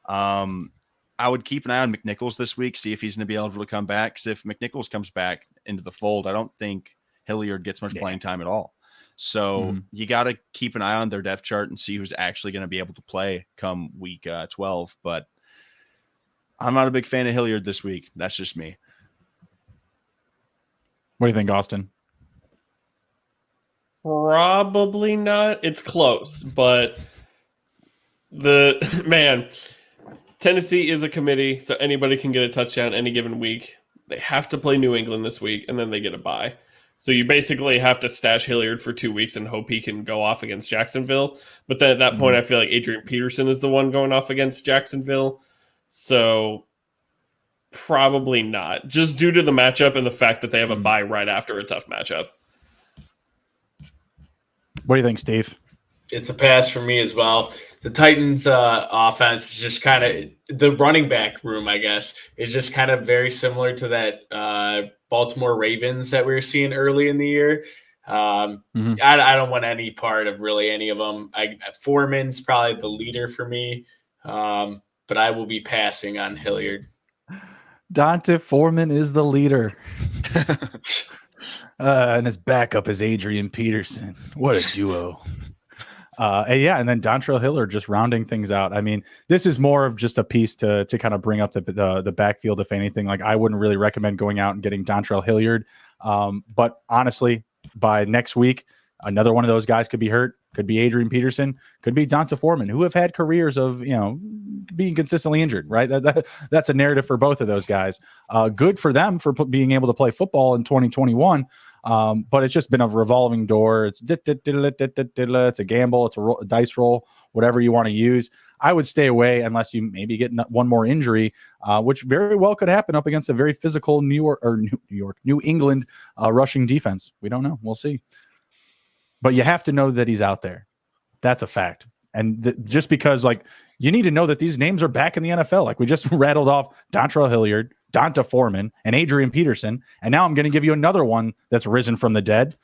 I would keep an eye on McNichols this week, see if he's going to be able to come back. Because if McNichols comes back into the fold, I don't think Hilliard gets much playing time at all. So you got to keep an eye on their depth chart and see who's actually going to be able to play come week 12. But I'm not a big fan of Hilliard this week. That's just me. What do you think, Austin? Probably not. It's close, but Tennessee is a committee, so anybody can get a touchdown any given week. They have to play New England this week, and then they get a bye. So you basically have to stash Hilliard for 2 weeks and hope he can go off against Jacksonville. But then at that point, I feel like Adrian Peterson is the one going off against Jacksonville. So probably not, just due to the matchup and the fact that they have a bye right after a tough matchup. What do you think, Steve? It's a pass for me as well. The Titans' offense is just kind of the running back room, I guess, is just kind of very similar to that Baltimore Ravens that we were seeing early in the year. I don't want any part of really any of them. Foreman's probably the leader for me, but I will be passing on Hilliard. Dante Foreman is the leader. And his backup is Adrian Peterson. What a duo. And then Dontrell Hilliard just rounding things out. I mean, this is more of just a piece to kind of bring up the backfield, if anything. Like, I wouldn't really recommend going out and getting Dontrell Hilliard. But honestly, by next week, another one of those guys could be hurt. Could be Adrian Peterson, could be Dante Foreman, who have had careers of, being consistently injured, right? That's a narrative for both of those guys. Good for them for being able to play football in 2021. But it's just been a revolving door. It's it's a gamble. It's a dice roll, whatever you want to use. I would stay away unless you maybe get one more injury, which very well could happen up against a very physical New England rushing defense. We don't know. We'll see. But you have to know that he's out there. That's a fact. And just because, you need to know that these names are back in the NFL. Like, we just rattled off Dontrell Hilliard, Dante Foreman, and Adrian Peterson. And now I'm going to give you another one that's risen from the dead,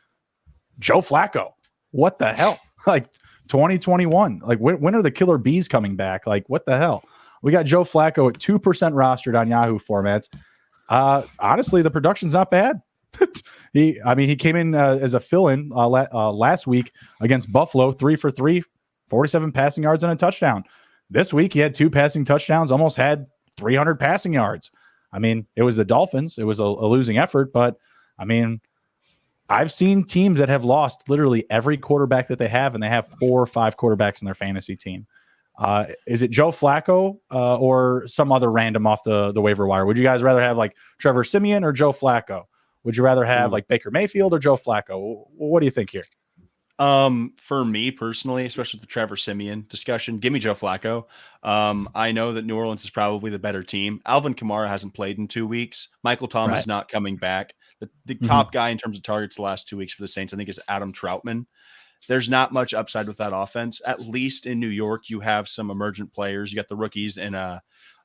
Joe Flacco. What the hell? 2021. When are the killer bees coming back? What the hell? We got Joe Flacco at 2% rostered on Yahoo formats. Honestly, the production's not bad. He came in as a fill-in last week against Buffalo, 3 for 3, 47 passing yards and a touchdown. This week he had 2 passing touchdowns, almost had 300 passing yards. It was the Dolphins. It was a losing effort, but I've seen teams that have lost literally every quarterback that they have, and they have 4 or 5 quarterbacks in their fantasy team. Is it Joe Flacco or some other random off the waiver wire? Would you guys rather have Trevor Siemian or Joe Flacco? Would you rather have Baker Mayfield or Joe Flacco? What do you think here? For me personally, especially with the Trevor Siemian discussion, give me Joe Flacco. I know that New Orleans is probably the better team. Alvin Kamara hasn't played in 2 weeks. Michael Thomas not coming back. The top guy in terms of targets the last 2 weeks for the Saints, I think, is Adam Troutman. There's not much upside with that offense. At least in New York, you have some emergent players. You got the rookies and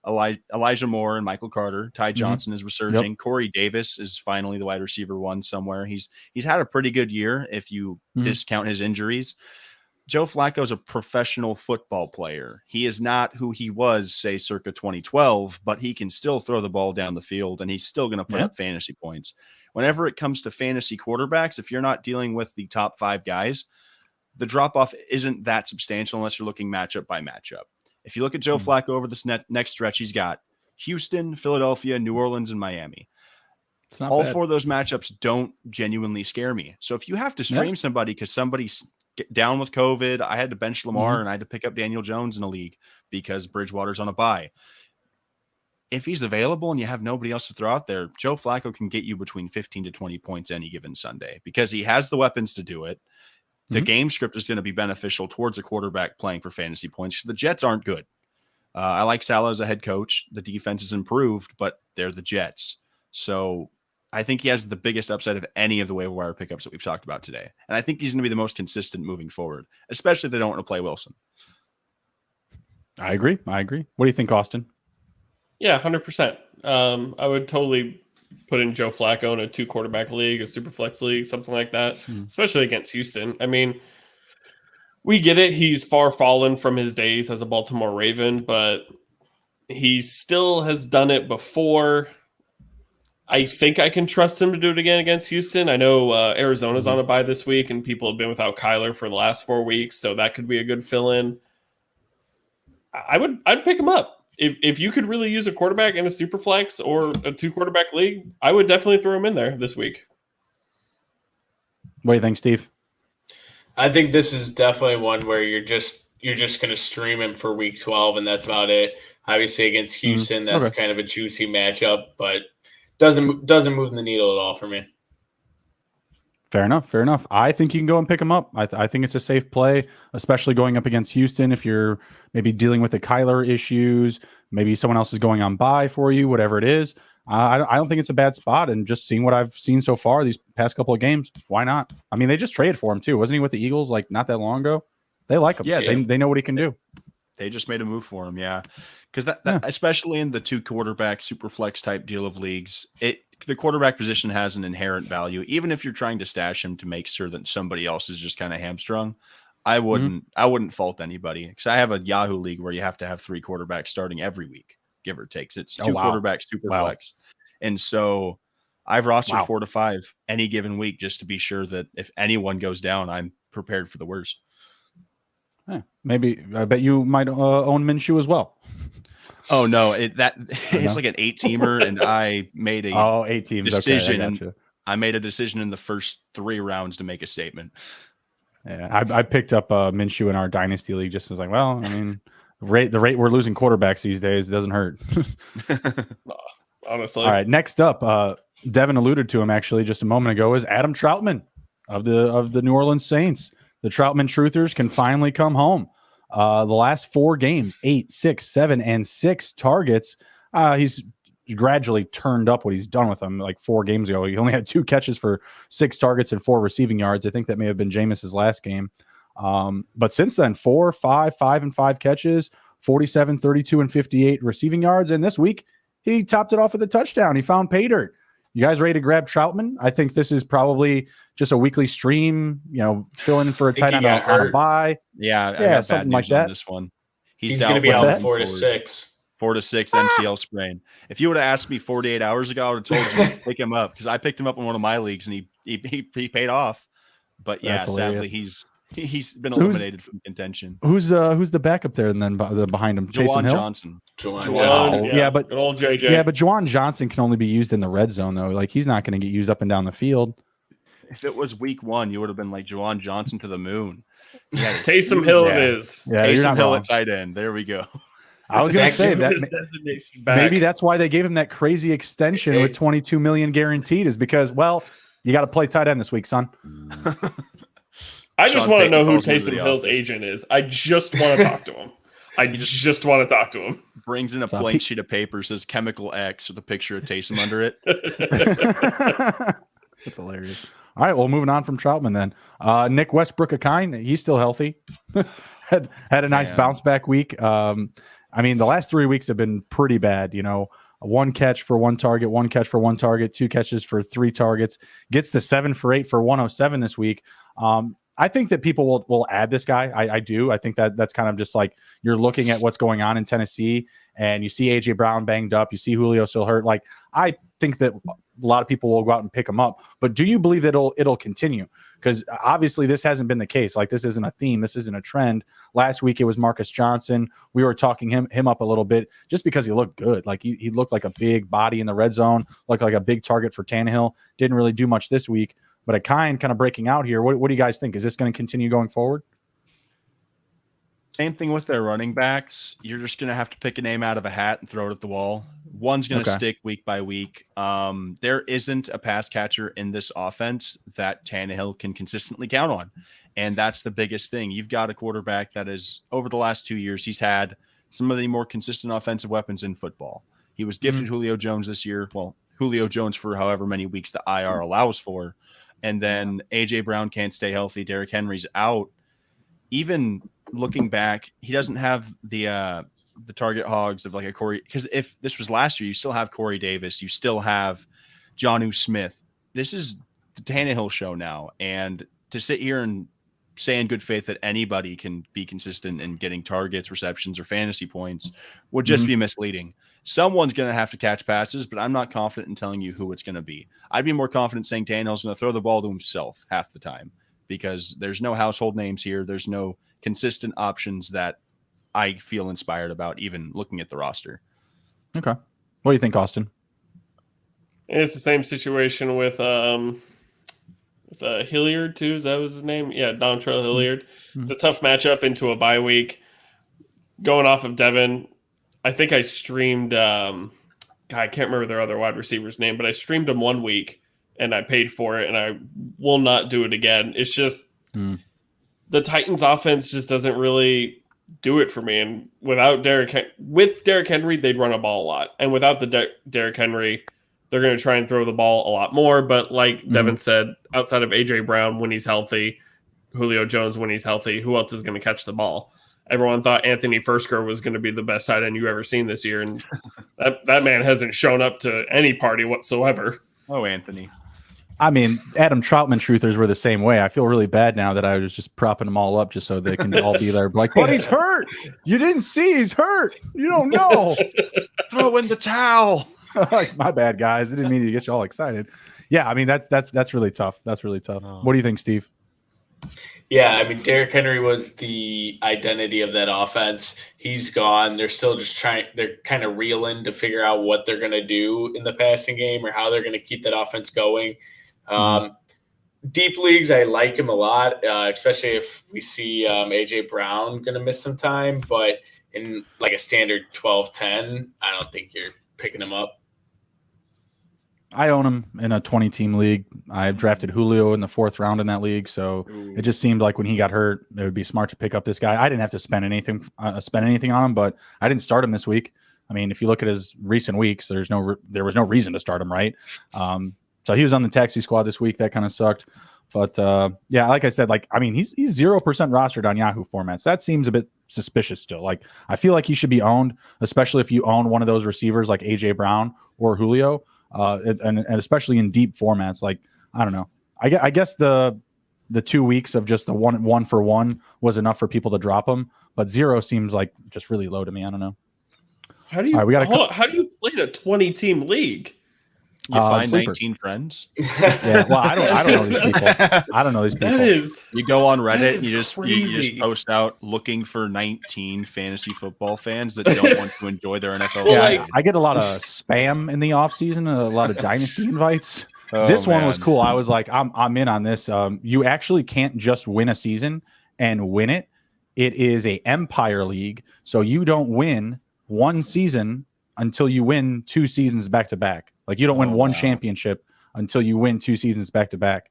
Elijah Moore and Michael Carter. Ty Johnson is resurging. Yep. Corey Davis is finally the wide receiver one somewhere. He's had a pretty good year if you discount his injuries. Joe Flacco is a professional football player. He is not who he was, say, circa 2012, but he can still throw the ball down the field, and he's still going to put up fantasy points. Whenever it comes to fantasy quarterbacks, if you're not dealing with the top 5 guys, the drop-off isn't that substantial unless you're looking matchup by matchup. If you look at Joe Flacco over this next stretch, he's got Houston, Philadelphia, New Orleans, and Miami. All bad. 4 of those matchups don't genuinely scare me. So if you have to stream somebody because somebody's down with COVID, I had to bench Lamar and I had to pick up Daniel Jones in a league because Bridgewater's on a bye. If he's available and you have nobody else to throw out there, Joe Flacco can get you between 15 to 20 points any given Sunday because he has the weapons to do it. The game script is going to be beneficial towards a quarterback playing for fantasy points. The Jets aren't good. I like Saleh as a head coach. The defense is improved, but they're the Jets. So I think he has the biggest upside of any of the waiver wire pickups that we've talked about today. And I think he's going to be the most consistent moving forward, especially if they don't want to play Wilson. I agree. What do you think, Austin? Yeah, 100%. I would totally put in Joe Flacco in a 2 quarterback league, a super flex league, something like that, especially against Houston. We get it. He's far fallen from his days as a Baltimore Raven, but he still has done it before. I think I can trust him to do it again against Houston. I know Arizona's on a bye this week, and people have been without Kyler for the last 4 weeks, so that could be a good fill-in. I'd pick him up. If you could really use a quarterback in a super flex or a 2 quarterback league, I would definitely throw him in there this week. What do you think, Steve? I think this is definitely one where you're just going to stream him for week 12, and that's about it. Obviously, against Houston, that's kind of a juicy matchup, but doesn't move the needle at all for me. Fair enough. Fair enough. I think you can go and pick him up. I think it's a safe play, especially going up against Houston. If you're maybe dealing with the Kyler issues, maybe someone else is going on by for you, whatever it is. I don't think it's a bad spot. And just seeing what I've seen so far these past couple of games, why not? I mean, they just traded for him too. Wasn't he with the Eagles like not that long ago? They like him. Yeah, they know what he can do. They just made a move for him. Yeah. Because that especially in the 2 quarterback super flex type deal of leagues, the quarterback position has an inherent value. Even if you're trying to stash him to make sure that somebody else is just kind of hamstrung, I wouldn't fault anybody. Because I have a Yahoo league where you have to have 3 quarterbacks starting every week, give or take. It's 2 quarterbacks super flex, and so I've rostered 4 to 5 any given week just to be sure that if anyone goes down, I'm prepared for the worst. Maybe I bet you might own Minshew as well. Oh no, it's like an 8-teamer, and I made a 8 teams decision. Okay, I made a decision in the first 3 rounds to make a statement. Yeah, I picked up Minshew in our dynasty league just as like, well, I mean, the rate we're losing quarterbacks these days doesn't hurt. Honestly. All right, next up, Devin alluded to him actually just a moment ago, is Adam Troutman of the New Orleans Saints. The Troutman truthers can finally come home. The last 4 games, 8, 6, 7, and 6 targets. He's gradually turned up what he's done with them. Like 4 games ago, he only had 2 catches for 6 targets and 4 receiving yards. I think that may have been Jameis's last game. But since then, 4, 5, 5, and 5 catches, 47, 32, and 58 receiving yards. And this week, he topped it off with a touchdown. He found pay dirt. You guys ready to grab Troutman? I think this is probably just a weekly stream, filling in for a tight end on a bye. Yeah, something like that. This one, he's going to be out 4 to 6. 4 to 6 MCL sprain. If you would have asked me 48 hours ago, I would have told you to pick him up because I picked him up in one of my leagues and he paid off. But yeah, sadly he's been eliminated from contention. Who's the backup there and then behind him? Juwan Johnson. But good old JJ. Yeah, but Juwan Johnson can only be used in the red zone though. Like he's not going to get used up and down the field. If it was week 1, you would have been like Juwan Johnson to the moon. Yeah, Taysom Hill it is. Yeah, Taysom Hill at tight end. There we go. I was going to say that maybe that's why they gave him that crazy extension with $22 million guaranteed is because, you got to play tight end this week, son. I just want to know who Taysom Hill's agent is. I just want to talk to him. I just want to talk to him. Brings in a blank sheet of paper, says Chemical X with a picture of Taysom under it. That's hilarious. All right, well, moving on from Troutman then. Nick Westbrook-Akine, he's still healthy. had a nice bounce back week. I mean, the last 3 weeks have been pretty bad. 1 catch for 1 target, 1 catch for 1 target, 2 catches for 3 targets. Gets the 7 for 8 for 107 this week. I think that people will add this guy. I do. I think that's kind of just like you're looking at what's going on in Tennessee and you see AJ Brown banged up. You see Julio still hurt. Like I think that a lot of people will go out and pick him up. But do you believe that it'll continue? Because obviously this hasn't been the case. Like this isn't a theme. This isn't a trend. Last week it was Marcus Johnson. We were talking him up a little bit just because he looked good. Like he looked like a big body in the red zone, looked like a big target for Tannehill. Didn't really do much this week. But kind of breaking out here. What do you guys think? Is this going to continue going forward? Same thing with their running backs. You're just going to have to pick a name out of a hat and throw it at the wall. One's going to stick week by week. There isn't a pass catcher in this offense that Tannehill can consistently count on. And that's the biggest thing. You've got a quarterback that is, over the last 2 years, he's had some of the more consistent offensive weapons in football. He was gifted Julio Jones this year. Well, Julio Jones for however many weeks the IR allows for. And then A.J. Brown can't stay healthy. Derrick Henry's out. Even looking back, he doesn't have the target hogs of like a Corey. Because if this was last year, you still have Corey Davis. You still have Jonnu Smith. This is the Tannehill show now. And to sit here and say in good faith that anybody can be consistent in getting targets, receptions, or fantasy points would just be misleading. Someone's going to have to catch passes, but I'm not confident in telling you who it's going to be. I'd be more confident saying Tannehill's going to throw the ball to himself half the time because there's no household names here. There's no consistent options that I feel inspired about, even looking at the roster. Okay. What do you think, Austin? It's the same situation with Hilliard, too. That was his name? Yeah, Dontrell Hilliard. It's a tough matchup into a bye week. Going off of Devin, I think I streamed I can't remember their other wide receiver's name, but I streamed him 1 week and I paid for it, and I will not do it again. It's just the Titans offense just doesn't really do it for me. And without Derrick Henry, they'd run a ball a lot. And without the Derrick Henry, they're going to try and throw the ball a lot more. But like Devin said, outside of A.J. Brown when he's healthy, Julio Jones when he's healthy, who else is going to catch the ball? Everyone thought Anthony Firsker was going to be the best tight end you ever seen this year. And that man hasn't shown up to any party whatsoever. Oh, Anthony. I mean, Adam Troutman truthers were the same way. I feel really bad now that I was just propping them all up just so they can all be there. Like, but he's hurt. You didn't see he's hurt. You don't know. Throw in the towel. Like, my bad, guys. I didn't mean to get you all excited. Yeah, I mean, that's really tough. That's really tough. Oh. What do you think, Steve? Yeah, I mean, Derrick Henry was the identity of that offense. He's gone. They're still just they're kind of reeling to figure out what they're going to do in the passing game or how they're going to keep that offense going. Deep leagues, I like him a lot, especially if we see A.J. Brown going to miss some time. But in like a standard 12-10, I don't think you're picking him up. I own him in a 20-team league. I drafted Julio in the 4th round in that league, so it just seemed like when he got hurt, it would be smart to pick up this guy. I didn't have to spend anything on him, but I didn't start him this week. I mean, if you look at his recent weeks, there was no reason to start him, right? So he was on the taxi squad this week. That kind of sucked. But yeah, like I said, he's 0% rostered on Yahoo formats. That seems a bit suspicious still. Like, I feel like he should be owned, especially if you own one of those receivers like A.J. Brown or Julio. And especially in deep formats, like, I don't know. I guess the 2 weeks of just the one for one was enough for people to drop them, but 0 seems like just really low to me. I don't know. How do you how do you play in a 20-team league? You find sleeper. 19 friends. Yeah, well, I don't know these people. I don't know these people. You go on Reddit and you just crazy. post out looking for 19 fantasy football fans that don't want to enjoy their NFL. Yeah, I get a lot of spam in the off season, a lot of dynasty invites. This one was cool. I was like, I'm in on this. You actually can't just win a season and win it. It is a Empire League, so you don't win one season until you win 2 seasons back to back. Like, you don't win one championship until you win 2 seasons back to back.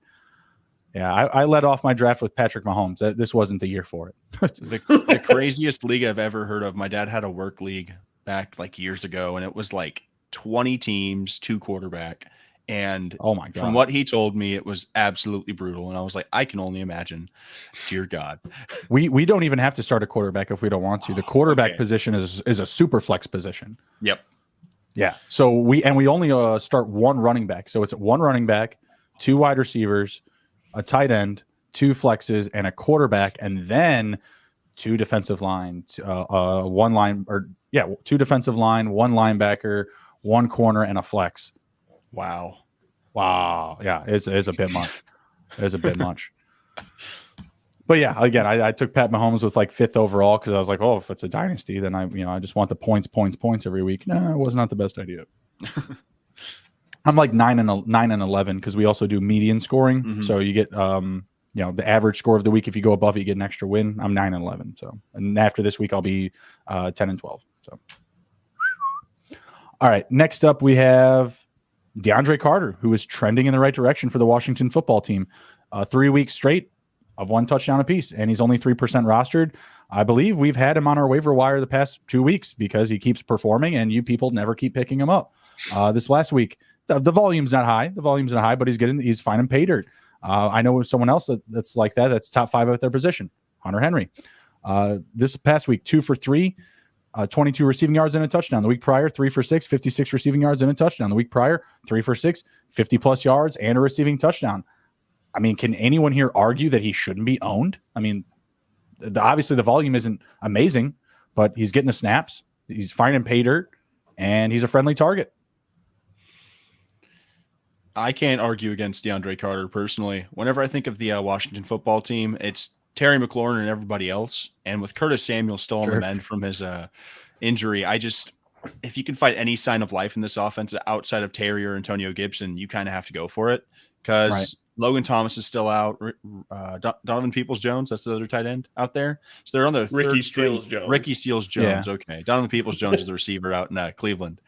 Yeah, I led off my draft with Patrick Mahomes. This wasn't the year for it. the craziest league I've ever heard of. My dad had a work league back like years ago, and it was like 20 teams, 2 quarterback. And oh my God, from what he told me, it was absolutely brutal. And I was like, I can only imagine. Dear God. We don't even have to start a quarterback if we don't want to. The quarterback position is a super flex position. Yep. Yeah. So we only start 1 running back. So it's 1 running back, 2 wide receivers, a tight end, 2 flexes, and a quarterback, and then 2 defensive line, 1 line, or 2 defensive line, 1 linebacker, 1 corner, and a flex. Wow. Yeah, it's a bit much. It's a bit much. But yeah, again, I took Pat Mahomes with like 5th overall because I was like, oh, if it's a dynasty, then I just want the points every week. No, it was not the best idea. I'm like 9 and 11 because we also do median scoring. Mm-hmm. So you get the average score of the week. If you go above it, you get an extra win. I'm 9 and 11. So, and after this week, I'll be 10 and 12. So, all right. Next up, we have Deandre Carter, who is trending in the right direction for the Washington football team. 3 weeks straight of 1 touchdown apiece, and he's only 3% rostered. I believe we've had him on our waiver wire the past 2 weeks because he keeps performing, and you people never keep picking him up. This last week, the volume's not high. But he's finding pay dirt. I know someone else that's like that. That's top 5 at their position, Hunter Henry. This past week, 2 for 3. 22 receiving yards and a touchdown. The week prior, 3 for 6, 56 receiving yards and a touchdown. The week prior, 3 for 6, 50-plus yards and a receiving touchdown. I mean, can anyone here argue that he shouldn't be owned? I mean, obviously the volume isn't amazing, but he's getting the snaps. He's finding pay dirt, and he's a friendly target. I can't argue against Deandre Carter personally. Whenever I think of the Washington football team, it's Terry McLaurin and everybody else. And with Curtis Samuel still on the mend from his injury, if you can find any sign of life in this offense outside of Terry or Antonio Gibson, you kind of have to go for it because Logan Thomas is still out. Donovan Peoples-Jones, that's the other tight end out there. So they're on their third string. Ricky Seals-Jones. Yeah. Okay. Donovan Peoples-Jones is the receiver out in Cleveland.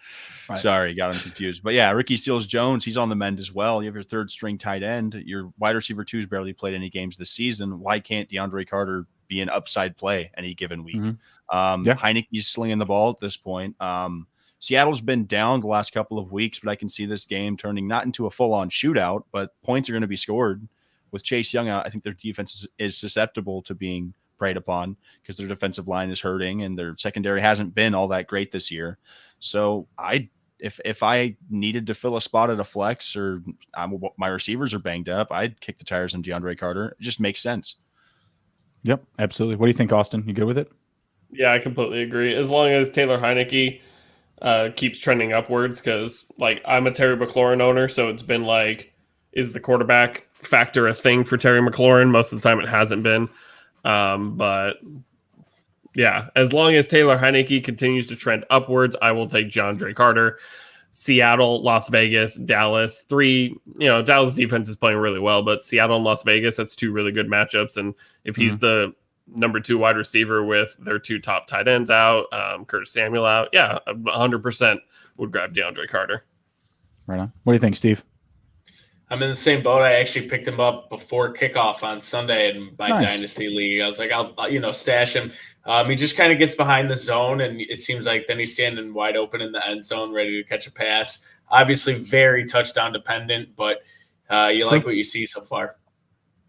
Right. Sorry, got him confused. But yeah, Ricky Seals-Jones, he's on the mend as well. You have your third string tight end. Your wide receiver 2's barely played any games this season. Why can't Deandre Carter be an upside play any given week? Heineke's slinging the ball at this point. Seattle's been down the last couple of weeks, but I can see this game turning not into a full-on shootout, but points are going to be scored. With Chase Young out, I think their defense is susceptible to being preyed upon because their defensive line is hurting and their secondary hasn't been all that great this year. So if I needed to fill a spot at a flex or my receivers are banged up, I'd kick the tires on DeAndre Carter. It just makes sense. Yep, absolutely. What do you think, Austin? You good with it? Yeah, I completely agree. As long as Taylor Heineke keeps trending upwards, because like I'm a Terry McLaurin owner, so it's been like, is the quarterback factor a thing for Terry McLaurin? Most of the time it hasn't been. But yeah, as long as Taylor Heineke continues to trend upwards, I will take DeAndre Carter. Seattle, Las Vegas, Dallas, Dallas defense is playing really well, but Seattle and Las Vegas, that's two really good matchups. And if he's the number 2 wide receiver with their 2 top tight ends out, Curtis Samuel out, 100% would grab DeAndre Carter. Right on. What do you think, Steve? I'm in the same boat. I actually picked him up before kickoff on Sunday in my Dynasty League. I was like, I'll stash him. He just kind of gets behind the zone, and it seems like then he's standing wide open in the end zone, ready to catch a pass. Obviously, very touchdown dependent, but you like what you see so far.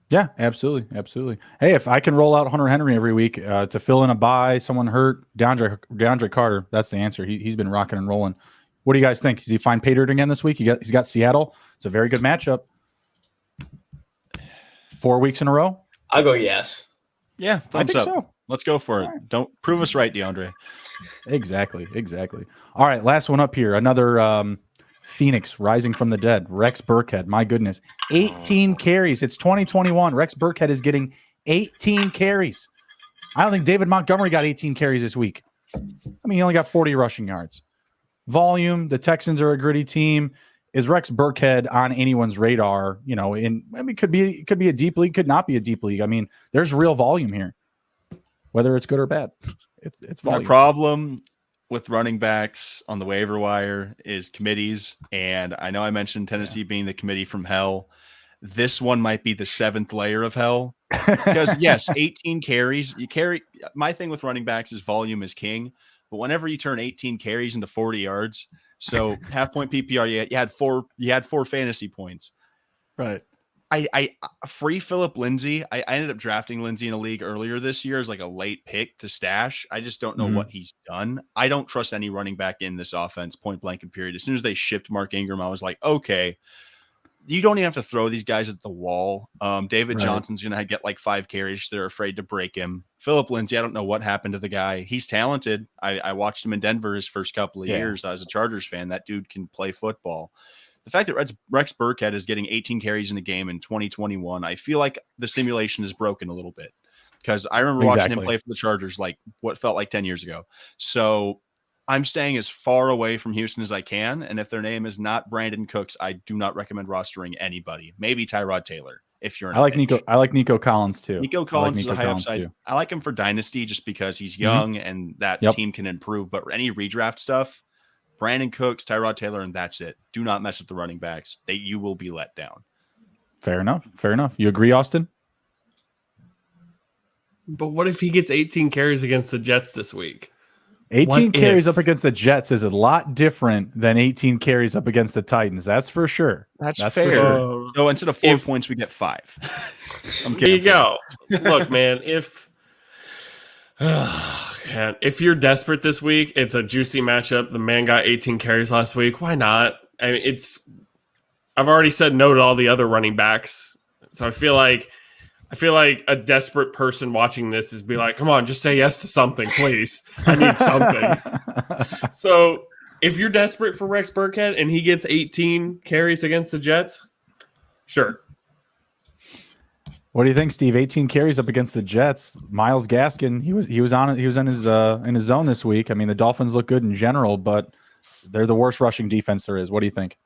Yeah, absolutely. Absolutely. Hey, if I can roll out Hunter Henry every week to fill in a bye, someone hurt, DeAndre Carter, that's the answer. He's been rocking and rolling. What do you guys think? Does he find pay dirt again this week? He's got Seattle. It's a very good matchup. 4 weeks in a row? I'll go yes. Yeah, I think up. So. Let's go for it. Right. Don't prove us right, DeAndre. Exactly. All right, last one up here. Another Phoenix rising from the dead. Rex Burkhead. My goodness. 18 carries. It's 2021. Rex Burkhead is getting 18 carries. I don't think David Montgomery got 18 carries this week. I mean, he only got 40 rushing yards. Volume. The Texans are a gritty team. Is Rex Burkhead on anyone's radar? It could be a deep league, could not be a deep league. I mean, there's real volume here, whether it's good or bad. It's volume. My problem with running backs on the waiver wire is committees, and I know I mentioned Tennessee being the committee from hell. This one might be the 7th layer of hell because yes, 18 carries. My thing with running backs is volume is king, but whenever you turn 18 carries into 40 yards. So half point PPR, you had 4 fantasy points. Right. I free Phillip Lindsay. I ended up drafting Lindsay in a league earlier this year as like a late pick to stash. I just don't know what he's done. I don't trust any running back in this offense, point blank and period. As soon as they shipped Mark Ingram, I was like, okay, you don't even have to throw these guys at the wall. David Johnson's going to get like 5 carries. They're afraid to break him. Phillip Lindsay, I don't know what happened to the guy. He's talented. I watched him in Denver his first couple of years as a Chargers fan. That dude can play football. The fact that Rex Burkhead is getting 18 carries in a game in 2021, I feel like the simulation is broken a little bit because I remember watching him play for the Chargers like what felt like 10 years ago. So I'm staying as far away from Houston as I can. And if their name is not Brandon Cooks, I do not recommend rostering anybody. Maybe Tyrod Taylor. If you're in I like Nico Collins too. Nico Collins is a high upside. I like him for dynasty just because he's young and that team can improve. But any redraft stuff, Brandon Cooks, Tyrod Taylor, and that's it. Do not mess with the running backs. You will be let down. Fair enough. You agree, Austin? But what if he gets 18 carries against the Jets this week? 18 carries up against the Jets is a lot different than 18 carries up against the Titans. That's for sure. That's fair. For sure. So instead of 4 points, we get 5. There you go. Look, man, if you're desperate this week, it's a juicy matchup. The man got 18 carries last week. Why not? I mean, I've already said no to all the other running backs. So I feel like a desperate person watching this is be like, come on, just say yes to something, please. I need something. So if you're desperate for Rex Burkhead and he gets 18 carries against the Jets, sure. What do you think, Steve? 18 carries up against the Jets. Myles Gaskin, he was in his zone this week. I mean, the Dolphins look good in general, but they're the worst rushing defense there is. What do you think?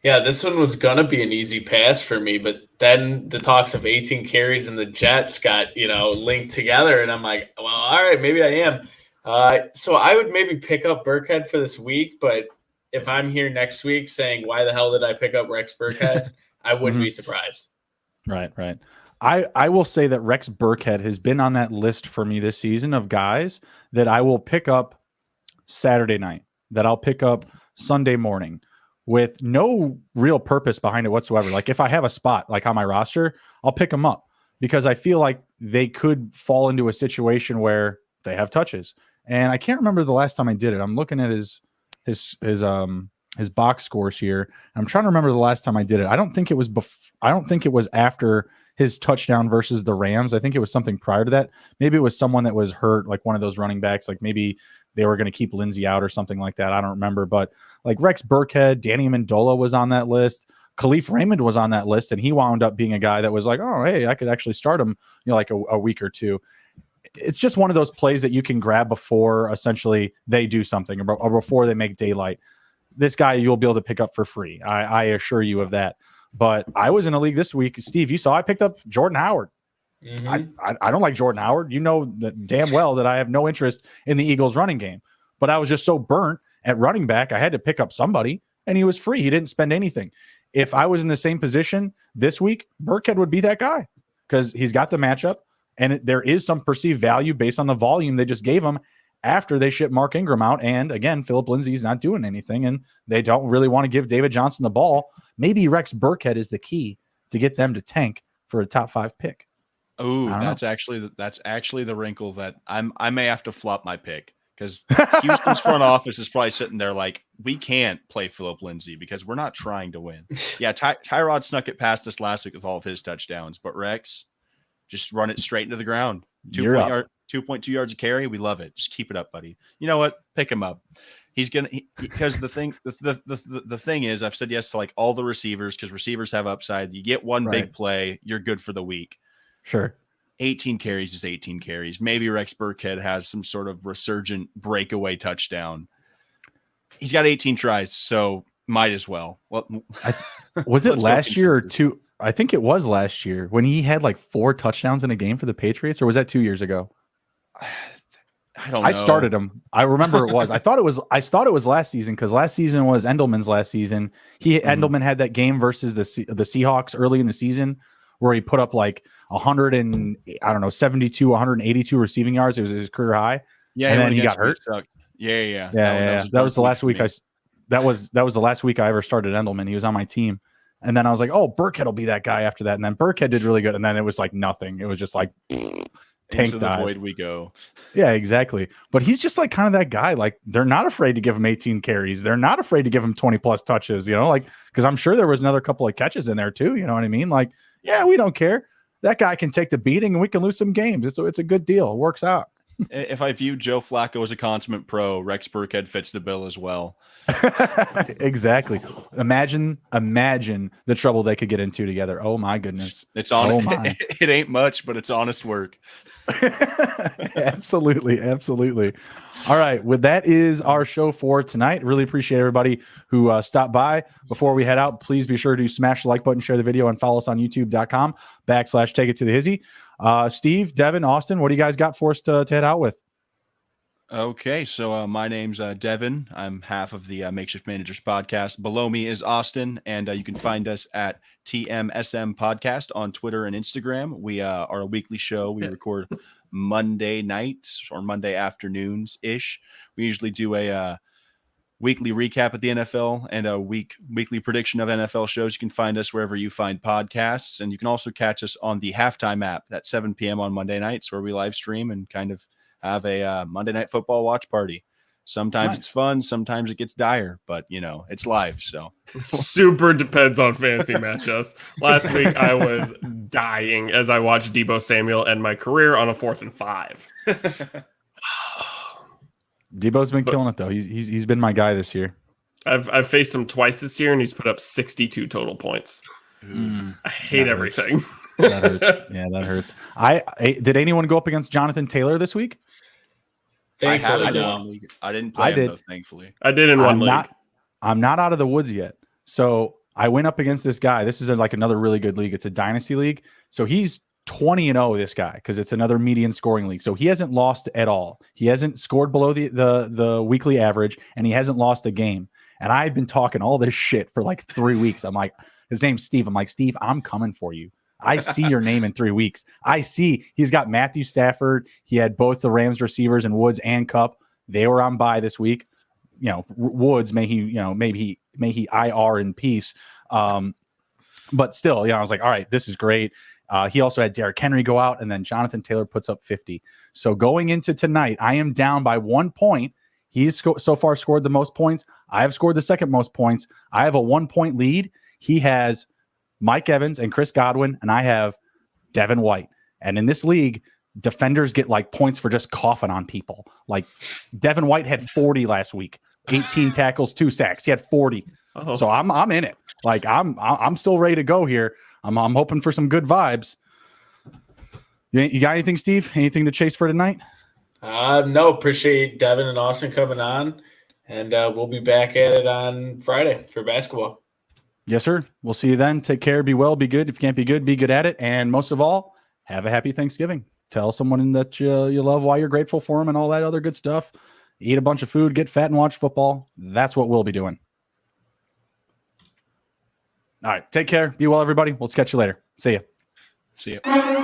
Yeah, this one was going to be an easy pass for me, but then the talks of 18 carries and the Jets got, linked together, and I'm like, well, all right, maybe I am. So I would maybe pick up Burkhead for this week, but if I'm here next week saying, why the hell did I pick up Rex Burkhead, I wouldn't be surprised. Right. I will say that Rex Burkhead has been on that list for me this season of guys that I will pick up Saturday night, that I'll pick up Sunday morning with no real purpose behind it whatsoever. Like if I have a spot like on my roster, I'll pick them up because I feel like they could fall into a situation where they have touches. And I can't remember the last time I did it. I'm looking at his box scores here. I'm trying to remember the last time I did it. I don't think it was after his touchdown versus the Rams. I think it was something prior to that. Maybe it was someone that was hurt, like one of those running backs, like maybe they were going to keep Lindsey out or something like that. I don't remember, but like Rex Burkhead, Danny Amendola was on that list. Khalif Raymond was on that list, and he wound up being a guy that was like, oh, hey, I could actually start him, like a week or two. It's just one of those plays that you can grab before essentially they do something or before they make daylight. This guy you'll be able to pick up for free. I assure you of that. But I was in a league this week. Steve, you saw I picked up Jordan Howard. Mm-hmm. I don't like Jordan Howard. You know that damn well that I have no interest in the Eagles running game. But I was just so burnt at running back, I had to pick up somebody, and he was free. He didn't spend anything. If I was in the same position this week, Burkhead would be that guy because he's got the matchup, and there is some perceived value based on the volume they just gave him after they shipped Mark Ingram out. And again, Philip Lindsay's not doing anything, and they don't really want to give David Johnson the ball. Maybe Rex Burkhead is the key to get them to tank for a top 5 pick. Oh, that's actually the wrinkle that I may have to flop my pick because Houston's front office is probably sitting there like, we can't play Philip Lindsay because we're not trying to win. Yeah, Tyrod snuck it past us last week with all of his touchdowns, but Rex, just run it straight into the ground. 2.2 yards a carry. We love it. Just keep it up, buddy. You know what? Pick him up. He's gonna because the thing is, I've said yes to like all the receivers because receivers have upside. You get one big play, you're good for the week. Sure. 18 carries is 18 carries. Maybe Rex Burkhead has some sort of resurgent breakaway touchdown. He's got 18 tries, so might as well. Well, was it last year or two? I think it was last year when he had like 4 touchdowns in a game for the Patriots, or was that 2 years ago? I don't know. I started him. I remember it was. I thought it was last season because last season was Endelman's last season. Endelman had that game versus the Seahawks early in the season where he put up like 72, 182 receiving yards. It was his career high. Yeah, and then he got hurt. Yeah. That was the last week. That was the last week I ever started Endelman. He was on my team. And then I was like, oh, Burkhead will be that guy after that. And then Burkhead did really good. And then it was like nothing. It was just like tank into the void we go. Yeah, exactly. But he's just like kind of that guy. Like they're not afraid to give him 18 carries. They're not afraid to give him 20 plus touches, like, because I'm sure there was another couple of catches in there too. You know what I mean? Like, yeah, we don't care. That guy can take the beating and we can lose some games. It's a good deal. It works out. If I view Joe Flacco as a consummate pro, Rex Burkhead fits the bill as well. Exactly. Imagine the trouble they could get into together. Oh my goodness. It's on. Oh my. It ain't much, but it's honest work. Absolutely. All right. Well, that is our show for tonight. Really appreciate everybody who stopped by. Before we head out, please be sure to smash the like button, share the video, and follow us on youtube.com/take it to the Hizzy. Steve, Devin, Austin, what do you guys got for us to head out with? Okay, so my name's Devin. I'm half of the Makeshift Managers podcast. Below me is Austin, and you can find us at TMSM Podcast on Twitter and Instagram. We are a weekly show. We record Monday nights or Monday afternoons-ish. We usually do a weekly recap of the NFL and a weekly prediction of NFL shows. You can find us wherever you find podcasts, and you can also catch us on the Halftime app at 7 p.m. on Monday nights where we live stream and kind of have a Monday Night Football watch party. Sometimes It's fun, sometimes it gets dire, but it's live. So super depends on fantasy matchups. Last week I was dying as I watched Deebo Samuel end my career on a 4th and 5. Debo's been killing it though. He's been my guy this year. I've faced him twice this year, and he's put up 62 total points. I hate everything. That hurts. Yeah, that hurts. Did anyone go up against Jonathan Taylor this week? Thankfully, I didn't play him, though, thankfully. I did in one league. I'm not out of the woods yet. So I went up against this guy. This is like another really good league. It's a dynasty league. So he's 20-0, this guy, because it's another median scoring league. So he hasn't lost at all. He hasn't scored below the weekly average, and he hasn't lost a game. And I've been talking all this shit for like 3 weeks. I'm like, his name's Steve. I'm like, Steve, I'm coming for you. I see your name in 3 weeks. I see he's got Matthew Stafford. He had both the Rams receivers and Woods and Cup. They were on bye this week. You know, Woods, may he IR in peace. But still, I was like, all right, this is great. He also had Derrick Henry go out, and then Jonathan Taylor puts up 50. So going into tonight, I am down by 1 point. He's so far scored the most points. I have scored the second most points. I have a 1 point lead. He has Mike Evans and Chris Godwin, and I have Devin White. And in this league, defenders get like points for just coughing on people. Like Devin White had 40 last week, 18 tackles, 2 sacks. He had 40. Oh. So I'm in it. Like I'm still ready to go here. I'm hoping for some good vibes. You got anything, Steve? Anything to chase for tonight? No, appreciate Devin and Austin coming on, and we'll be back at it on Friday for basketball. Yes, sir. We'll see you then. Take care. Be well. Be good. If you can't be good at it. And most of all, have a happy Thanksgiving. Tell someone that you love why you're grateful for them and all that other good stuff. Eat a bunch of food, get fat, and watch football. That's what we'll be doing. All right. Take care. Be well, everybody. We'll catch you later. See ya. See ya.